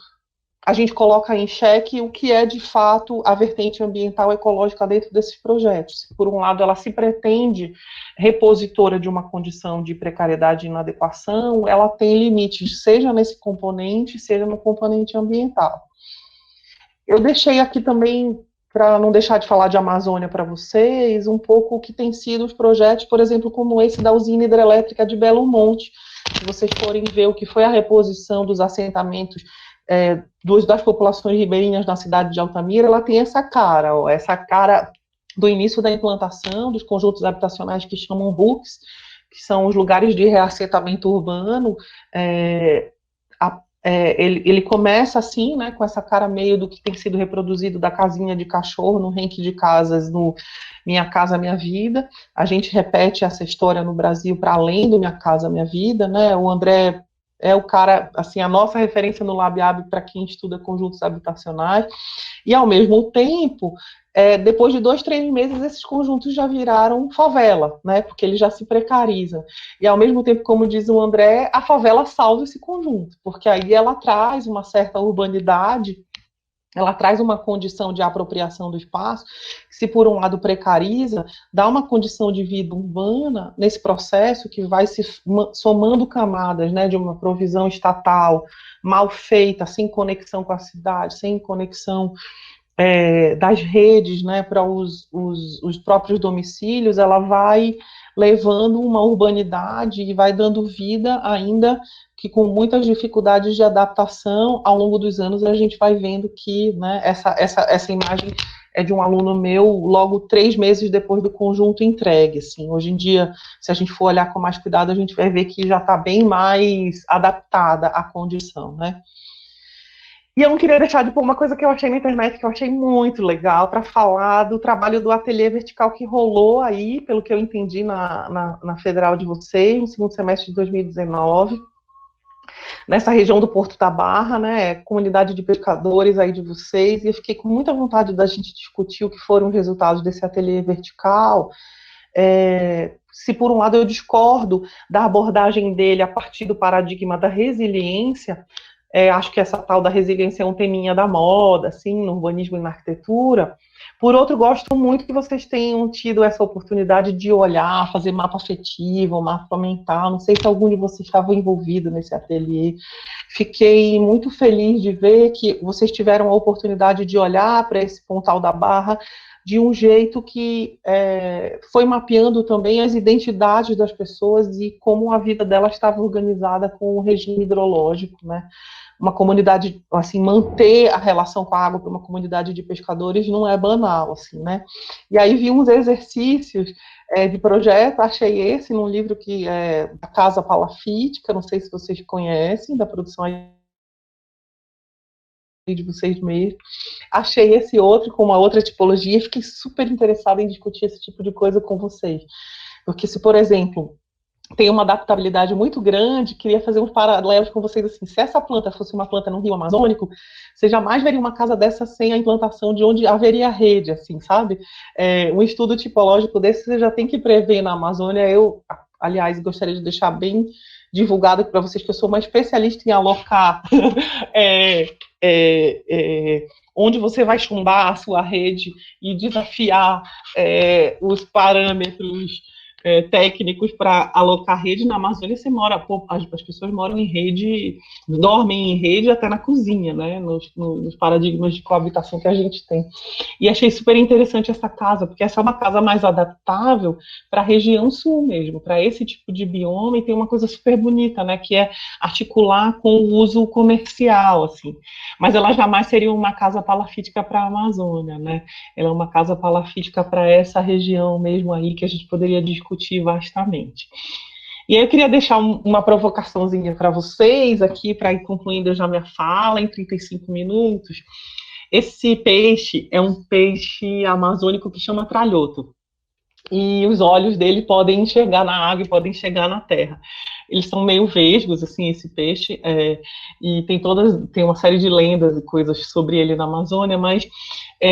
a gente coloca em xeque o que é, de fato, a vertente ambiental ecológica dentro desses projetos. Por um lado, ela se pretende repositora de uma condição de precariedade e inadequação, ela tem limites, seja nesse componente, seja no componente ambiental. Eu deixei aqui também, para não deixar de falar de Amazônia para vocês, um pouco o que tem sido os projetos, por exemplo, como esse da usina hidrelétrica de Belo Monte. Se vocês forem ver o que foi a reposição dos assentamentos das populações ribeirinhas na cidade de Altamira, ela tem essa cara do início da implantação dos conjuntos habitacionais que chamam RUCs, que são os lugares de reassentamento urbano. Ele começa assim, né, com essa cara meio do que tem sido reproduzido da casinha de cachorro no ranking de casas no Minha Casa Minha Vida. A gente repete essa história no Brasil para além do Minha Casa Minha Vida, né? O André é o cara, assim, a nossa referência no LabHab para quem estuda conjuntos habitacionais, e ao mesmo tempo, depois de 2, 3 meses, esses conjuntos já viraram favela, né, porque eles já se precarizam, e ao mesmo tempo, como diz o André, a favela salva esse conjunto, porque aí ela traz uma certa urbanidade, ela traz uma condição de apropriação do espaço, que, se por um lado precariza, dá uma condição de vida urbana nesse processo que vai se somando camadas, né, de uma provisão estatal mal feita, sem conexão com a cidade, sem conexão das redes, né, para os próprios domicílios, ela vai levando uma urbanidade e vai dando vida, ainda que com muitas dificuldades de adaptação. Ao longo dos anos a gente vai vendo que, né, essa imagem é de um aluno meu logo 3 meses depois do conjunto entregue. Assim. Hoje em dia, se a gente for olhar com mais cuidado, a gente vai ver que já está bem mais adaptada à condição, né? E eu não queria deixar de pôr uma coisa que eu achei na internet, que eu achei muito legal, para falar do trabalho do ateliê vertical que rolou aí, pelo que eu entendi, na Federal de vocês, no segundo semestre de 2019, nessa região do Porto da Barra, né, comunidade de pescadores aí de vocês, e eu fiquei com muita vontade da gente discutir o que foram os resultados desse ateliê vertical. Se por um lado eu discordo da abordagem dele a partir do paradigma da resiliência, acho que essa tal da resiliência é um teminha da moda, assim, no urbanismo e na arquitetura. Por outro, gosto muito que vocês tenham tido essa oportunidade de olhar, fazer mapa afetivo, mapa mental. Não sei se algum de vocês estava envolvido nesse ateliê. Fiquei muito feliz de ver que vocês tiveram a oportunidade de olhar para esse Pontal da Barra de um jeito que foi mapeando também as identidades das pessoas e como a vida delas estava organizada com o regime hidrológico, né? Uma comunidade, assim, manter a relação com a água para uma comunidade de pescadores não é banal, assim, né? E aí vi uns exercícios de projeto, achei esse num livro que é da Casa Palafítica, não sei se vocês conhecem, da produção de vocês mesmos. Achei esse outro com uma outra tipologia e fiquei super interessada em discutir esse tipo de coisa com vocês. Porque se, por exemplo, tem uma adaptabilidade muito grande. Queria fazer uns paralelos com vocês, assim, se essa planta fosse uma planta no Rio Amazônico, você jamais veria uma casa dessa sem a implantação de onde haveria rede, assim, sabe? Um estudo tipológico desse você já tem que prever na Amazônia. Eu, aliás, gostaria de deixar bem divulgado para vocês que eu sou uma especialista em alocar onde você vai chumbar a sua rede e desafiar os parâmetros técnicos para alocar rede. Na Amazônia você mora, as pessoas moram em rede, dormem em rede até na cozinha, né, nos paradigmas de coabitação que a gente tem. E achei super interessante essa casa, porque essa é uma casa mais adaptável para a região sul mesmo, para esse tipo de bioma, e tem uma coisa super bonita, né, que é articular com o uso comercial, assim. Mas ela jamais seria uma casa palafítica para a Amazônia, né? Ela é uma casa palafítica para essa região mesmo aí, que a gente poderia discutir vastamente. E aí eu queria deixar uma provocaçãozinha para vocês aqui, para ir concluindo já minha fala em 35 minutos. Esse peixe é um peixe amazônico que chama tralhoto. E os olhos dele podem enxergar na água e podem enxergar na terra. Eles são meio vesgos, assim, esse peixe, e tem uma série de lendas e coisas sobre ele na Amazônia, mas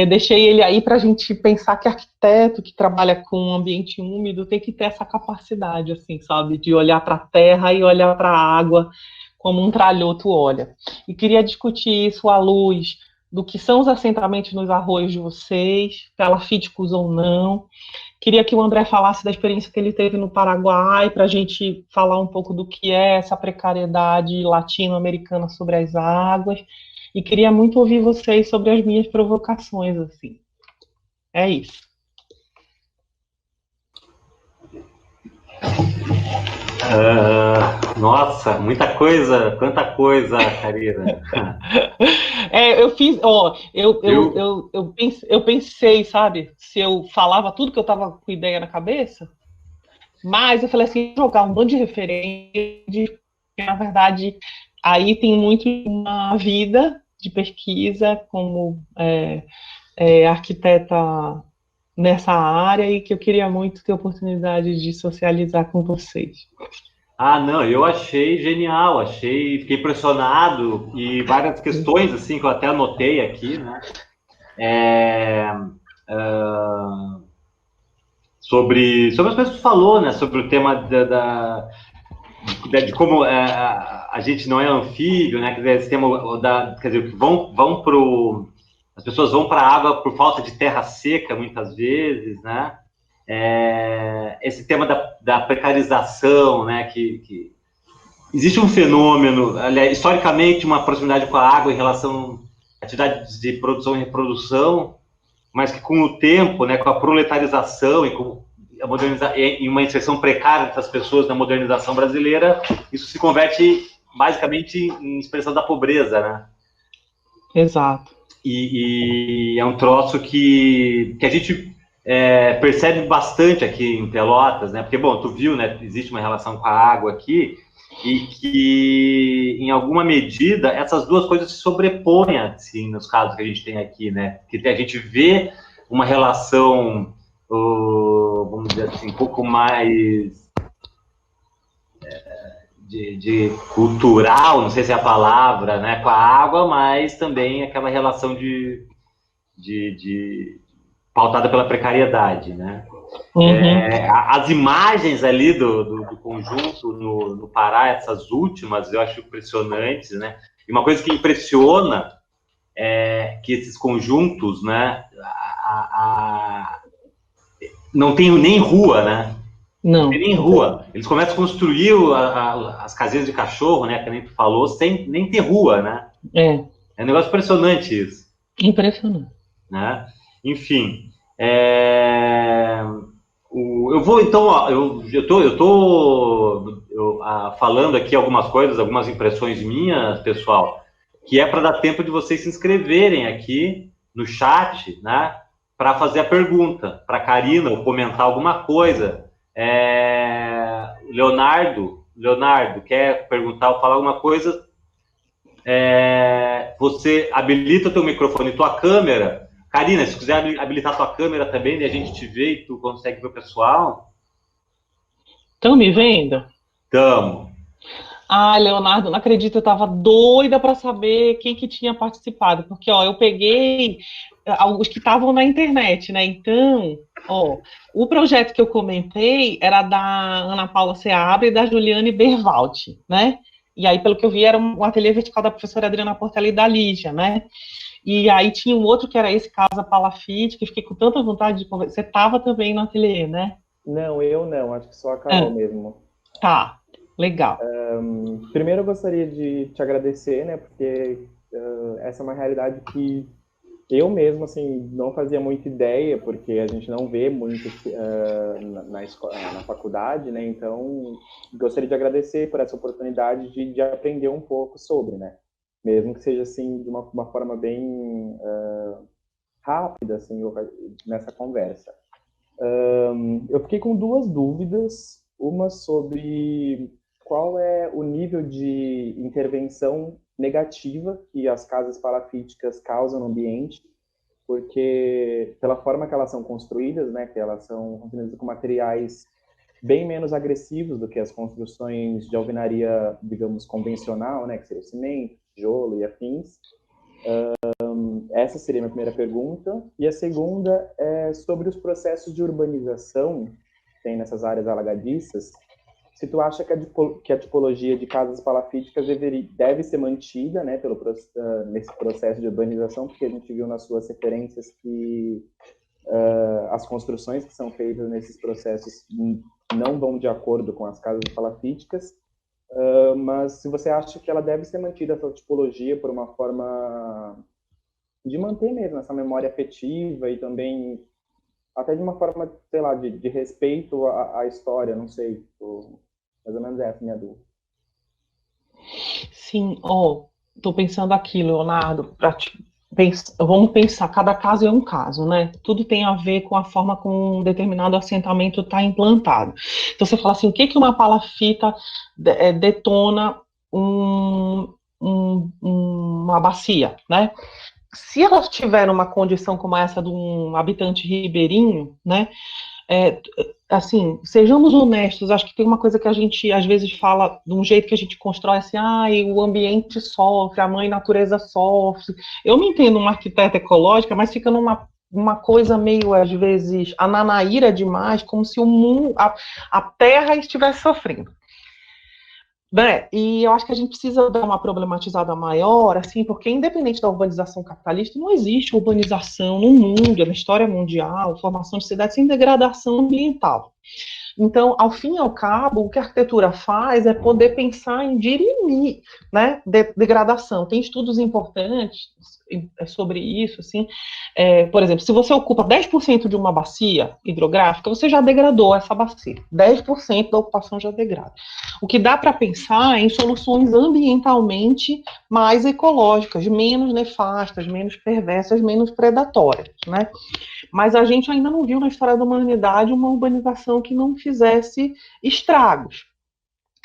deixei ele aí para a gente pensar que arquiteto que trabalha com ambiente úmido tem que ter essa capacidade, assim, sabe, de olhar para a terra e olhar para a água como um tralhoto olha. E queria discutir isso à luz do que são os assentamentos nos arroios de vocês, palafíticos ou não. Queria que o André falasse da experiência que ele teve no Paraguai, para a gente falar um pouco do que é essa precariedade latino-americana sobre as águas. E queria muito ouvir vocês sobre as minhas provocações, assim. É isso. Nossa, muita coisa, quanta coisa, Karina. Eu pensei, sabe, se eu falava tudo que eu estava com ideia na cabeça, mas eu falei assim, jogar um monte de referência, na verdade, aí tem muito uma vida de pesquisa como arquiteta nessa área e que eu queria muito ter oportunidade de socializar com vocês. Não, eu achei genial, fiquei impressionado, e várias questões, assim, que eu até anotei aqui, né, sobre as coisas que você falou, né, sobre o tema de como a gente não é anfíbio, né, quer dizer, esse tema quer dizer, as pessoas vão para a água por falta de terra seca, muitas vezes, né, esse tema da precarização, né, que existe um fenômeno, aliás, historicamente, uma proximidade com a água em relação a atividades de produção e reprodução, mas que com o tempo, né, com a proletarização e com e uma inserção precária dessas pessoas na modernização brasileira, isso se converte basicamente em expressão da pobreza, né? Exato. E é um troço que a gente percebe bastante aqui em Pelotas, né? Porque, bom, tu viu, né? Existe uma relação com a água aqui e que, em alguma medida, essas duas coisas se sobrepõem, assim, nos casos que a gente tem aqui, né? Que a gente vê uma relação, vamos dizer assim, um pouco mais de cultural, não sei se é a palavra, né? Com a água, mas também aquela relação de pautada pela precariedade, né? Uhum. As imagens ali do conjunto no Pará, essas últimas, eu acho impressionantes, né? E uma coisa que impressiona é que esses conjuntos, né, não tem nem rua, né? Não tem nem rua. Eles começam a construir as casinhas de cachorro, né, que nem tu falou, sem nem ter rua, né? É um negócio impressionante isso. Impressionante. Né? Enfim, eu vou, então, eu tô falando aqui algumas coisas, algumas impressões minhas, pessoal, que é para dar tempo de vocês se inscreverem aqui no chat, né, para fazer a pergunta para a Karina ou comentar alguma coisa. Leonardo, quer perguntar ou falar alguma coisa? Você habilita o teu microfone e tua câmera. Karina, se quiser habilitar tua câmera também, e a gente te vê e tu consegue ver o pessoal. Estão me vendo? Tamo. Ah, Leonardo, não acredito, eu estava doida para saber quem que tinha participado, porque ó, eu peguei os que estavam na internet, né? Então, ó, o projeto que eu comentei era da Ana Paula Seabra e da Juliane Bervalti, né? E aí, pelo que eu vi, era um ateliê vertical da professora Adriana Portela e da Lígia, né? E aí tinha um outro que era esse, Casa Palafite, que eu fiquei com tanta vontade de conversar. Você estava também no ateliê, né? Não, eu não, acho que só a Carol Ah, mesmo. tá, legal. Primeiro eu gostaria de te agradecer, né, porque essa é uma realidade que eu mesmo, assim, não fazia muita ideia, porque a gente não vê muito na faculdade, né, então gostaria de agradecer por essa oportunidade de aprender um pouco sobre, né, mesmo que seja, assim, de uma forma bem rápida, assim, nessa conversa. Eu fiquei com duas dúvidas, uma sobre qual é o nível de intervenção negativa que as casas palafíticas causam no ambiente, porque pela forma que elas são construídas, né, que elas são construídas com materiais bem menos agressivos do que as construções de alvenaria, digamos, convencional, né, que seria o cimento, tijolo e afins. Essa seria a minha primeira pergunta. E a segunda é sobre os processos de urbanização que tem nessas áreas alagadiças. Se tu acha que a tipologia de casas palafíticas deve ser mantida, né, nesse processo de urbanização, porque a gente viu nas suas referências que as construções que são feitas nesses processos não vão de acordo com as casas palafíticas, mas se você acha que ela deve ser mantida, essa tipologia, por uma forma de manter mesmo essa memória afetiva e também até de uma forma, sei lá, de respeito à história, não sei, mais ou menos essa a minha dúvida. Sim, ó, tô pensando aqui, Leonardo, vamos pensar, cada caso é um caso, né? Tudo tem a ver com a forma como um determinado assentamento está implantado. Então, você fala assim, o que que uma palafita detona uma bacia, né? Se ela tiver uma condição como essa de um habitante ribeirinho, né? É, assim, sejamos honestos, acho que tem uma coisa que a gente às vezes fala de um jeito que a gente constrói assim, o ambiente sofre, a mãe natureza sofre. Eu me entendo uma arquiteta ecológica, mas fica uma coisa meio, às vezes, ananaíra demais, como se o mundo, a terra estivesse sofrendo. Né? E eu acho que a gente precisa dar uma problematizada maior, assim, porque independente da urbanização capitalista, não existe urbanização no mundo, na história mundial, formação de cidades sem degradação ambiental. Então, ao fim e ao cabo, o que a arquitetura faz é poder pensar em dirimir, né, degradação. Tem estudos importantes sobre isso, assim, por exemplo, se você ocupa 10% de uma bacia hidrográfica, você já degradou essa bacia, 10% da ocupação já degrada. O que dá para pensar é em soluções ambientalmente mais ecológicas, menos nefastas, menos perversas, menos predatórias, né? Mas a gente ainda não viu na história da humanidade uma urbanização que não fizesse estragos.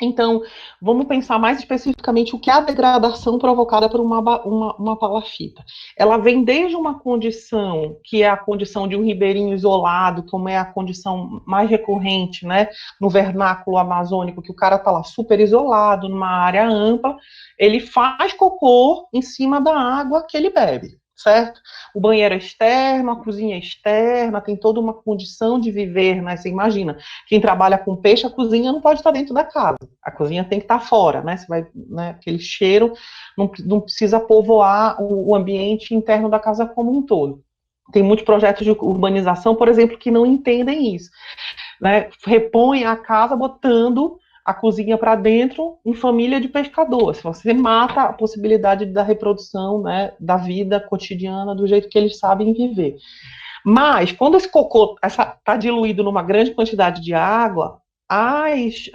Então, vamos pensar mais especificamente o que é a degradação provocada por uma palafita. Ela vem desde uma condição, que é a condição de um ribeirinho isolado, como é a condição mais recorrente, né, no vernáculo amazônico, que o cara está lá super isolado, numa área ampla, ele faz cocô em cima da água que ele bebe, certo? O banheiro é externo, a cozinha é externa, tem toda uma condição de viver, né? Você imagina, quem trabalha com peixe, a cozinha não pode estar dentro da casa, a cozinha tem que estar fora, né? Você vai, né, aquele cheiro não precisa povoar o ambiente interno da casa como um todo. Tem muitos projetos de urbanização, por exemplo, que não entendem isso, né? Repõem a casa botando a cozinha para dentro em família de pescadores. Você mata a possibilidade da reprodução, né, da vida cotidiana do jeito que eles sabem viver. Mas, quando esse cocô está diluído numa grande quantidade de água, as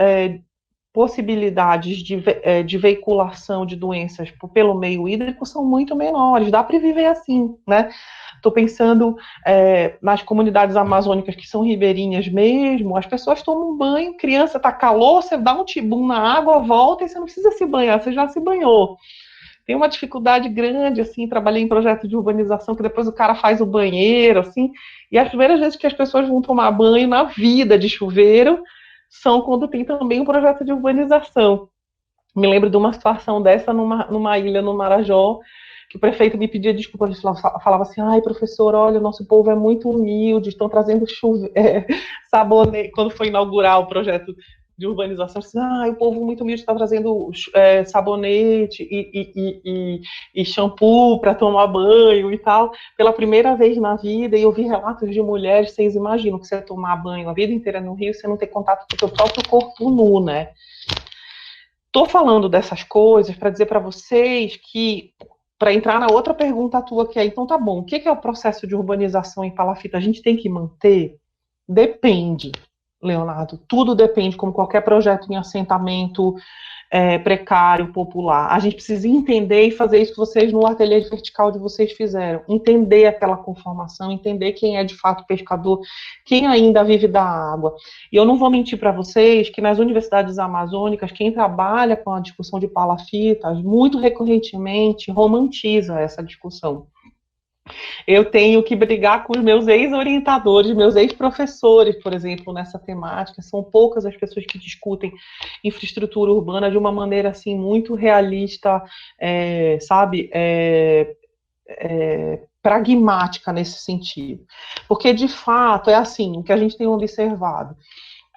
possibilidades de veiculação de doenças pelo meio hídrico são muito menores. Dá para viver assim, né? Estou pensando nas comunidades amazônicas que são ribeirinhas mesmo, as pessoas tomam banho, criança está calor, você dá um tibum na água, volta e você não precisa se banhar, você já se banhou. Tem uma dificuldade grande, assim, trabalhei em projeto de urbanização, que depois o cara faz o banheiro, assim, e as primeiras vezes que as pessoas vão tomar banho na vida de chuveiro, são quando tem também um projeto de urbanização. Me lembro de uma situação dessa numa ilha no Marajó, que o prefeito me pedia desculpa, ele falava assim, ai, professor, olha, o nosso povo é muito humilde, estão trazendo sabonete, quando foi inaugurar o projeto de urbanização, assim, o povo muito humilde está trazendo sabonete e shampoo para tomar banho e tal, pela primeira vez na vida, e eu vi relatos de mulheres, vocês imaginam que você tomar banho a vida inteira no Rio, você não ter contato com o seu próprio corpo nu, né? Estou falando dessas coisas para dizer para vocês que, para entrar na outra pergunta tua, que é, então tá bom, o que é o processo de urbanização em Palafita? A gente tem que manter? Depende, Leonardo, tudo depende, como qualquer projeto em assentamento precário, popular. A gente precisa entender e fazer isso que vocês no ateliê vertical de vocês fizeram, entender aquela conformação, entender quem é de fato pescador, quem ainda vive da água. E eu não vou mentir para vocês que nas universidades amazônicas, quem trabalha com a discussão de palafitas, muito recorrentemente romantiza essa discussão. Eu tenho que brigar com os meus ex-orientadores, meus ex-professores, por exemplo, nessa temática. São poucas as pessoas que discutem infraestrutura urbana de uma maneira assim muito realista, sabe? Pragmática nesse sentido. Porque, de fato, é assim, o que a gente tem observado.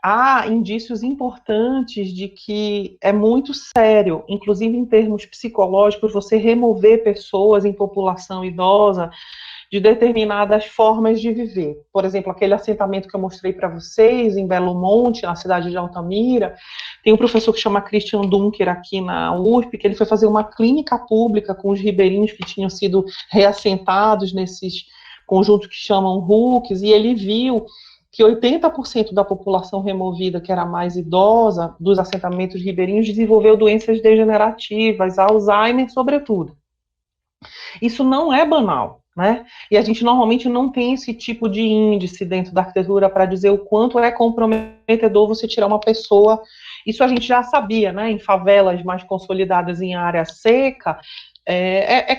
Há indícios importantes de que é muito sério, inclusive em termos psicológicos, você remover pessoas em população idosa de determinadas formas de viver. Por exemplo, aquele assentamento que eu mostrei para vocês em Belo Monte, na cidade de Altamira, tem um professor que chama Christian Dunker aqui na USP, que ele foi fazer uma clínica pública com os ribeirinhos que tinham sido reassentados nesses conjuntos que chamam RUCs, e ele viu que 80% da população removida, que era mais idosa, dos assentamentos ribeirinhos, desenvolveu doenças degenerativas, Alzheimer, sobretudo. Isso não é banal, né? E a gente normalmente não tem esse tipo de índice dentro da arquitetura para dizer o quanto é comprometedor você tirar uma pessoa. Isso a gente já sabia, né? Em favelas mais consolidadas em área seca,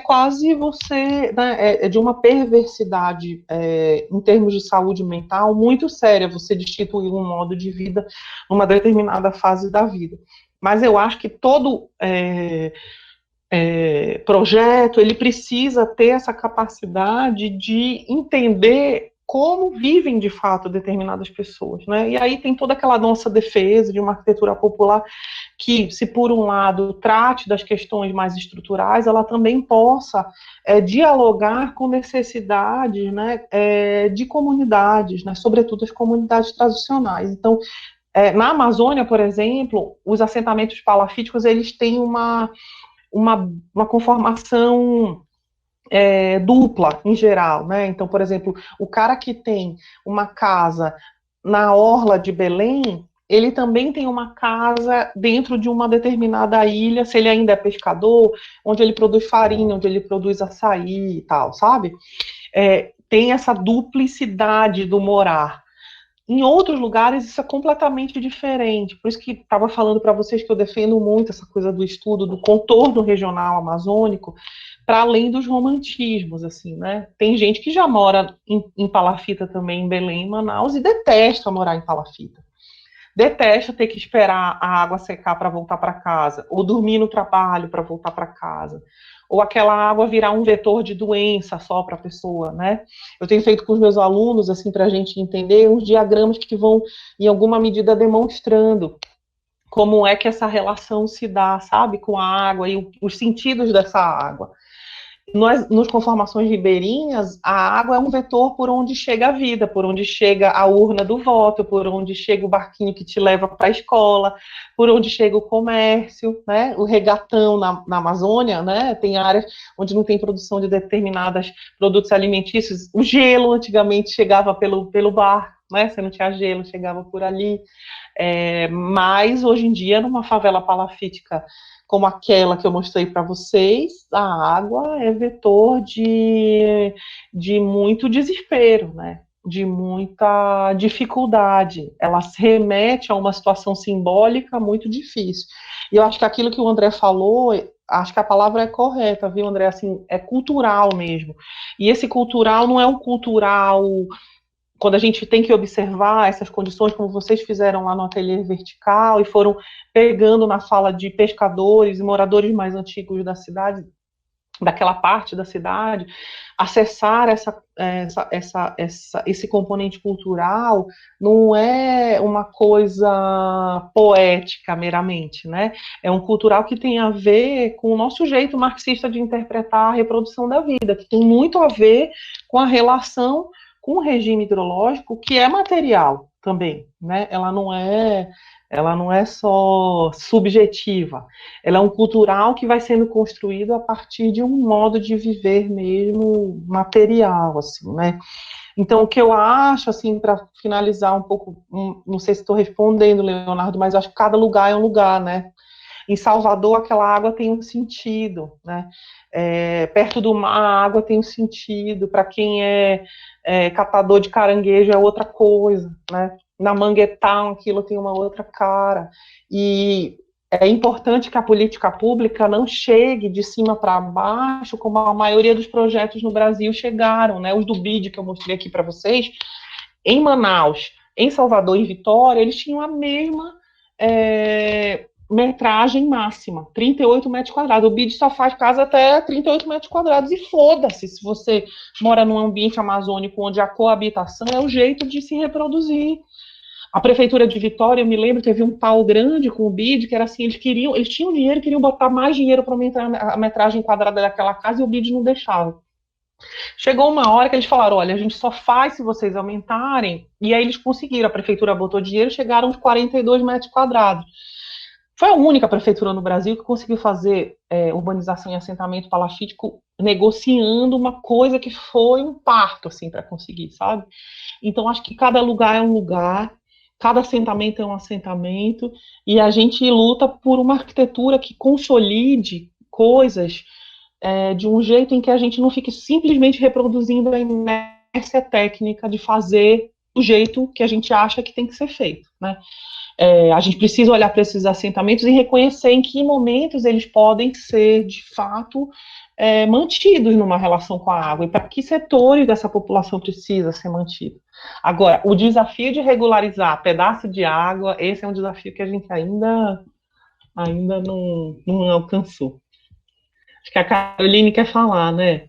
quase você, né, de uma perversidade em termos de saúde mental muito séria, você destituir um modo de vida numa determinada fase da vida. Mas eu acho que todo projeto, ele precisa ter essa capacidade de entender como vivem de fato determinadas pessoas, né? E aí tem toda aquela nossa defesa de uma arquitetura popular que, se por um lado trate das questões mais estruturais, ela também possa dialogar com necessidades, né, de comunidades, né, sobretudo as comunidades tradicionais. Então, na Amazônia, por exemplo, os assentamentos palafíticos, eles têm uma conformação dupla, em geral, né? Então, por exemplo, o cara que tem uma casa na orla de Belém, ele também tem uma casa dentro de uma determinada ilha, se ele ainda é pescador, onde ele produz farinha, onde ele produz açaí e tal, sabe? Tem essa duplicidade do morar. Em outros lugares isso é completamente diferente, por isso que estava falando para vocês que eu defendo muito essa coisa do estudo do contorno regional amazônico, para além dos romantismos, assim, né? Tem gente que já mora em Palafita também, em Belém, em Manaus, e detesta morar em Palafita. Detesta ter que esperar a água secar para voltar para casa, ou dormir no trabalho para voltar para casa, ou aquela água virar um vetor de doença só para a pessoa, né? Eu tenho feito com os meus alunos, assim, para a gente entender, uns diagramas que vão, em alguma medida, demonstrando como é que essa relação se dá, sabe, com a água e os sentidos dessa água. Nas conformações ribeirinhas, a água é um vetor por onde chega a vida, por onde chega a urna do voto, por onde chega o barquinho que te leva para a escola, por onde chega o comércio, né? O regatão na Amazônia, né? Tem áreas onde não tem produção de determinados produtos alimentícios. O gelo antigamente chegava pelo barco, né? Você não tinha gelo, chegava por ali. Mas hoje em dia, numa favela palafítica como aquela que eu mostrei para vocês, a água é vetor de muito desespero, né? De muita dificuldade. Ela se remete a uma situação simbólica muito difícil. E eu acho que aquilo que o André falou, acho que a palavra é correta, viu, André? Assim, é cultural mesmo. E esse cultural não é um cultural quando a gente tem que observar essas condições, como vocês fizeram lá no ateliê vertical, e foram pegando na fala de pescadores e moradores mais antigos da cidade, daquela parte da cidade, acessar esse componente cultural não é uma coisa poética meramente, né? É um cultural que tem a ver com o nosso jeito marxista de interpretar a reprodução da vida, que tem muito a ver com a relação com o regime hidrológico, que é material também, né? Ela não é só subjetiva, ela é um cultural que vai sendo construído a partir de um modo de viver mesmo material, assim, né? Então, o que eu acho, assim, para finalizar um pouco, não sei se estou respondendo, Leonardo, mas acho que cada lugar é um lugar, né? Em Salvador, aquela água tem um sentido, né? Perto do mar, a água tem um sentido. Para quem é catador de caranguejo, é outra coisa, né? Na Manguetown, aquilo tem uma outra cara. E é importante que a política pública não chegue de cima para baixo, como a maioria dos projetos no Brasil chegaram, né? Os do BID, que eu mostrei aqui para vocês, em Manaus, em Salvador e Vitória, eles tinham a mesma metragem máxima, 38 metros quadrados. O BID só faz casa até 38 metros quadrados, e foda-se se você mora num ambiente amazônico onde a coabitação é o jeito de se reproduzir. A prefeitura de Vitória, eu me lembro, teve um pau grande com o BID, que era assim, eles tinham dinheiro, queriam botar mais dinheiro para aumentar a metragem quadrada daquela casa, e o BID não deixava. Chegou uma hora que eles falaram, olha, a gente só faz se vocês aumentarem, e aí eles conseguiram, a prefeitura botou dinheiro, chegaram aos 42 metros quadrados. Foi a única prefeitura no Brasil que conseguiu fazer urbanização e assentamento palafítico negociando uma coisa que foi um parto, assim, para conseguir, sabe? Então, acho que cada lugar é um lugar, cada assentamento é um assentamento, e a gente luta por uma arquitetura que consolide coisas de um jeito em que a gente não fique simplesmente reproduzindo a inércia técnica de fazer do jeito que a gente acha que tem que ser feito, né? A gente precisa olhar para esses assentamentos e reconhecer em que momentos eles podem ser, de fato, mantidos numa relação com a água, e para que setores dessa população precisa ser mantido. Agora, o desafio de regularizar pedaço de água, esse é um desafio que a gente ainda não alcançou. Acho que a Caroline quer falar, né?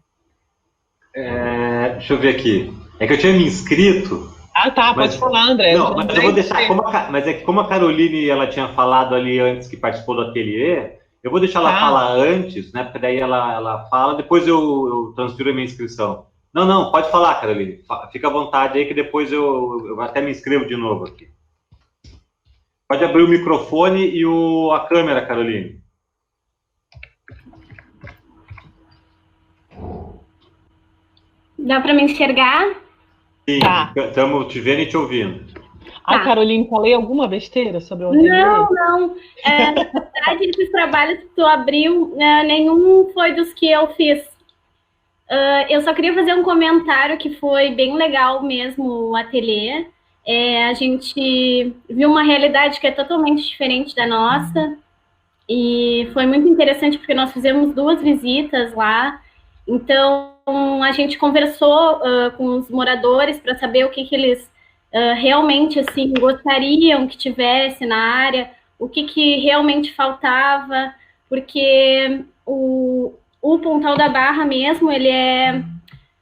Deixa eu ver aqui. É que eu tinha me inscrito. Ah, tá, pode falar, André. Não, mas eu vou deixar, mas é que como a Caroline ela tinha falado ali antes que participou do ateliê, eu vou deixar ela falar antes, né? Porque daí ela fala, depois eu transfiro a minha inscrição. Não, pode falar, Caroline. Fica à vontade aí que depois eu até me inscrevo de novo aqui. Pode abrir o microfone e a câmera, Caroline. Dá para me enxergar? Sim, estamos te vendo e te ouvindo. Tá. Caroline, falei alguma besteira sobre o ateliê? Não. Na verdade, esses trabalhos que tu abriu, nenhum foi dos que eu fiz. Eu só queria fazer um comentário que foi bem legal mesmo, o ateliê. A gente viu uma realidade que é totalmente diferente da nossa, e foi muito interessante porque nós fizemos 2 visitas lá. Então, a gente conversou com os moradores para saber o que eles realmente assim, gostariam que tivesse na área, o que realmente faltava, porque o Pontal da Barra mesmo, ele é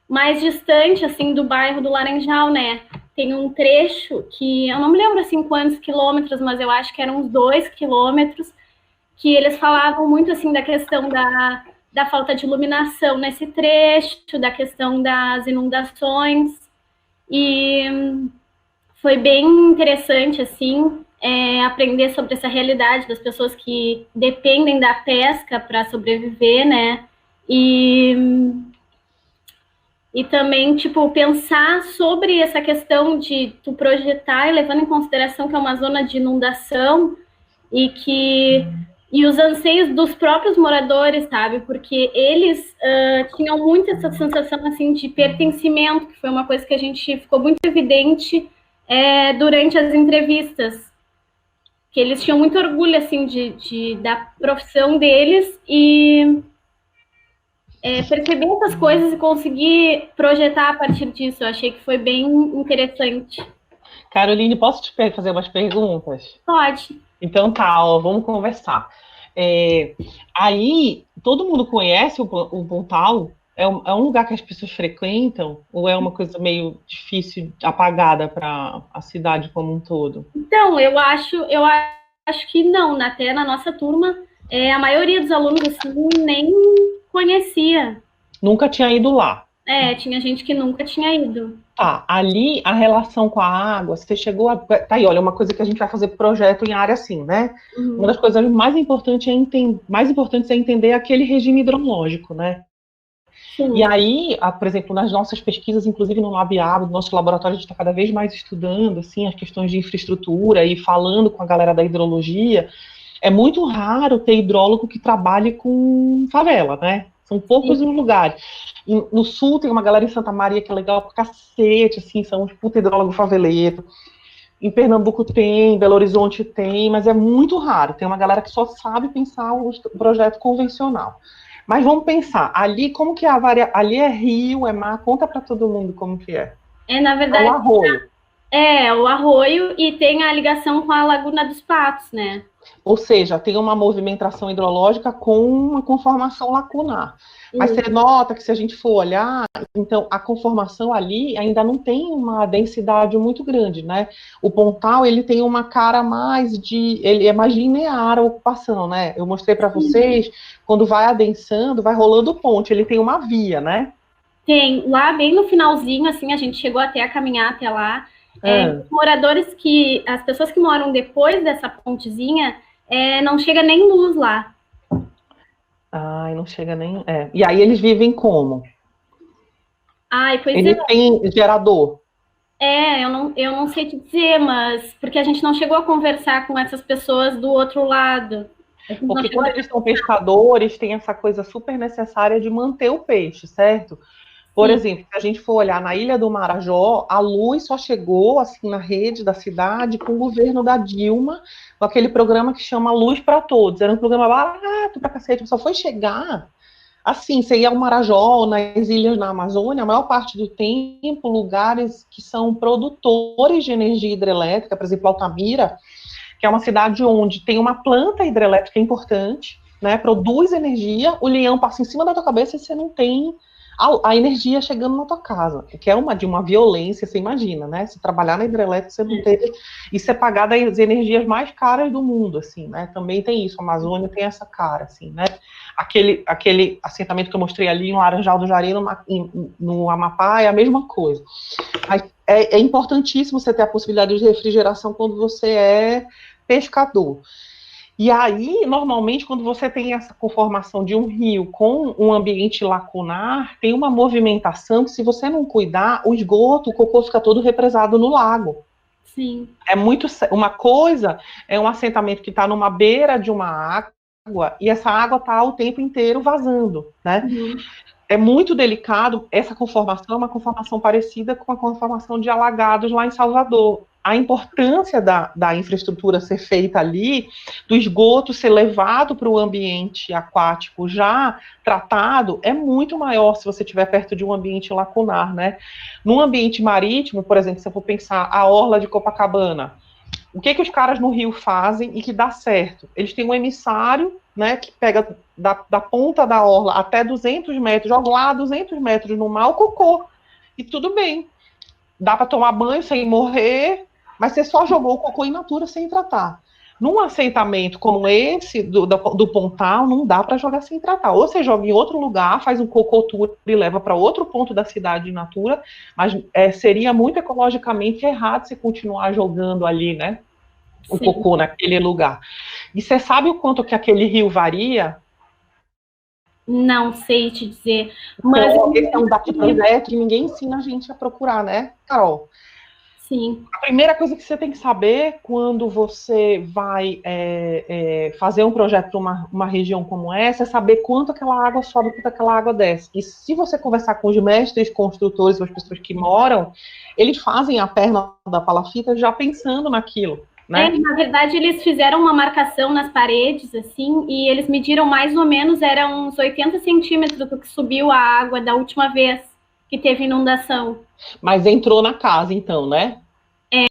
mais distante assim, do bairro do Laranjal, né? Tem um trecho que, eu não me lembro assim quantos quilômetros, mas eu acho que eram uns 2 quilômetros, que eles falavam muito assim da questão da falta de iluminação nesse trecho, da questão das inundações, e foi bem interessante, assim, aprender sobre essa realidade das pessoas que dependem da pesca para sobreviver, né, e também, tipo, pensar sobre essa questão de tu projetar, e levando em consideração que é uma zona de inundação, e os anseios dos próprios moradores, sabe? Porque eles tinham muito essa sensação, assim, de pertencimento, que foi uma coisa que a gente ficou muito evidente durante as entrevistas. Que eles tinham muito orgulho, assim, da profissão deles, e perceber essas coisas e conseguir projetar a partir disso. Eu achei que foi bem interessante. Caroline, posso te fazer umas perguntas? Pode. Então tá, ó, vamos conversar. Aí, todo mundo conhece o Pontal? É um lugar que as pessoas frequentam? Ou é uma coisa meio difícil, apagada para a cidade como um todo? Então, eu acho que não. Até na nossa turma, a maioria dos alunos assim, nem conhecia. Nunca tinha ido lá? Tinha gente que nunca tinha ido. Tá, ali a relação com a água, você chegou a... Tá aí, olha, uma coisa que a gente vai fazer projeto em área assim, né? Uhum. Uma das coisas mais importantes é entender aquele regime hidrológico, né? Sim. E aí, por exemplo, nas nossas pesquisas, inclusive no LabAB, no nosso laboratório, a gente está cada vez mais estudando assim, as questões de infraestrutura e falando com a galera da hidrologia. É muito raro ter hidrólogo que trabalhe com favela, né? São poucos os lugares. No sul tem uma galera em Santa Maria que é legal pra cacete, assim, são uns puta hidrólogo faveleiro. Em Pernambuco tem, Belo Horizonte tem, mas é muito raro. Tem uma galera que só sabe pensar o projeto convencional. Mas vamos pensar, ali como que é ali é rio, é mar, conta para todo mundo como que é. Na verdade, é o arroio. O arroio e tem a ligação com a Laguna dos Patos, né? Ou seja, tem uma movimentação hidrológica com uma conformação lacunar. Mas você nota que se a gente for olhar, então a conformação ali ainda não tem uma densidade muito grande, né? O Pontal, ele tem uma cara ele é mais linear a ocupação, né? Eu mostrei para vocês, quando vai adensando, vai rolando o ponte, ele tem uma via, né? Tem, lá bem no finalzinho, assim, a gente chegou até a caminhar até lá. As pessoas que moram depois dessa pontezinha, não chega nem luz lá. Não chega nem... E aí eles vivem como? Eles têm gerador? Eu não sei te dizer, mas... Porque a gente não chegou a conversar com essas pessoas do outro lado. Porque quando eles são pescadores, tem essa coisa super necessária de manter o peixe, certo? Por exemplo, se a gente for olhar na Ilha do Marajó, a luz só chegou assim na rede da cidade com o governo da Dilma, com aquele programa que chama Luz para Todos. Era um programa barato pra cacete, só foi chegar assim, você ia ao Marajó, nas ilhas na Amazônia, a maior parte do tempo, lugares que são produtores de energia hidrelétrica, por exemplo, Altamira, que é uma cidade onde tem uma planta hidrelétrica importante, né, produz energia, o leão passa em cima da tua cabeça e você não tem a energia chegando na tua casa, que é de uma violência, você imagina, né? Se trabalhar na hidrelétrica, você não ter... E ser pagar das energias mais caras do mundo, assim, né? Também tem isso, a Amazônia tem essa cara, assim, né? Aquele assentamento que eu mostrei ali, no Laranjal do Jari, no Amapá, é a mesma coisa. Mas é importantíssimo você ter a possibilidade de refrigeração quando você é pescador. E aí, normalmente, quando você tem essa conformação de um rio com um ambiente lacunar, tem uma movimentação que, se você não cuidar, o esgoto, o cocô fica todo represado no lago. Sim. Uma coisa é um assentamento que está numa beira de uma água e essa água está o tempo inteiro vazando, né? É muito delicado. Essa conformação é uma conformação parecida com a conformação de alagados lá em Salvador. A importância da infraestrutura ser feita ali, do esgoto ser levado para o ambiente aquático já tratado, é muito maior se você estiver perto de um ambiente lacunar, né? Num ambiente marítimo, por exemplo, se eu for pensar a orla de Copacabana, o que os caras no Rio fazem e que dá certo? Eles têm um emissário, né, que pega da ponta da orla até 200 metros, joga lá 200 metros no mar o cocô, e tudo bem. Dá para tomar banho sem morrer, mas você só jogou o cocô in natura sem tratar. Num assentamento como esse, do Pontal, não dá para jogar sem tratar. Ou você joga em outro lugar, faz um cocô tour e leva para outro ponto da cidade in natura, mas seria muito ecologicamente errado você continuar jogando ali, né? O cocô naquele lugar. E você sabe o quanto que aquele rio varia? Não sei te dizer. Mas esse é um dado de projeto que ninguém ensina a gente a procurar, né, Carol? Sim. A primeira coisa que você tem que saber quando você vai fazer um projeto para uma região como essa é saber quanto aquela água sobe, quanto aquela água desce. E se você conversar com os mestres construtores, com as pessoas que moram, eles fazem a perna da palafita já pensando naquilo. né? Na verdade, eles fizeram uma marcação nas paredes, assim, e eles mediram mais ou menos, era uns 80 centímetros do que subiu a água da última vez que teve inundação. Mas entrou na casa, então, né?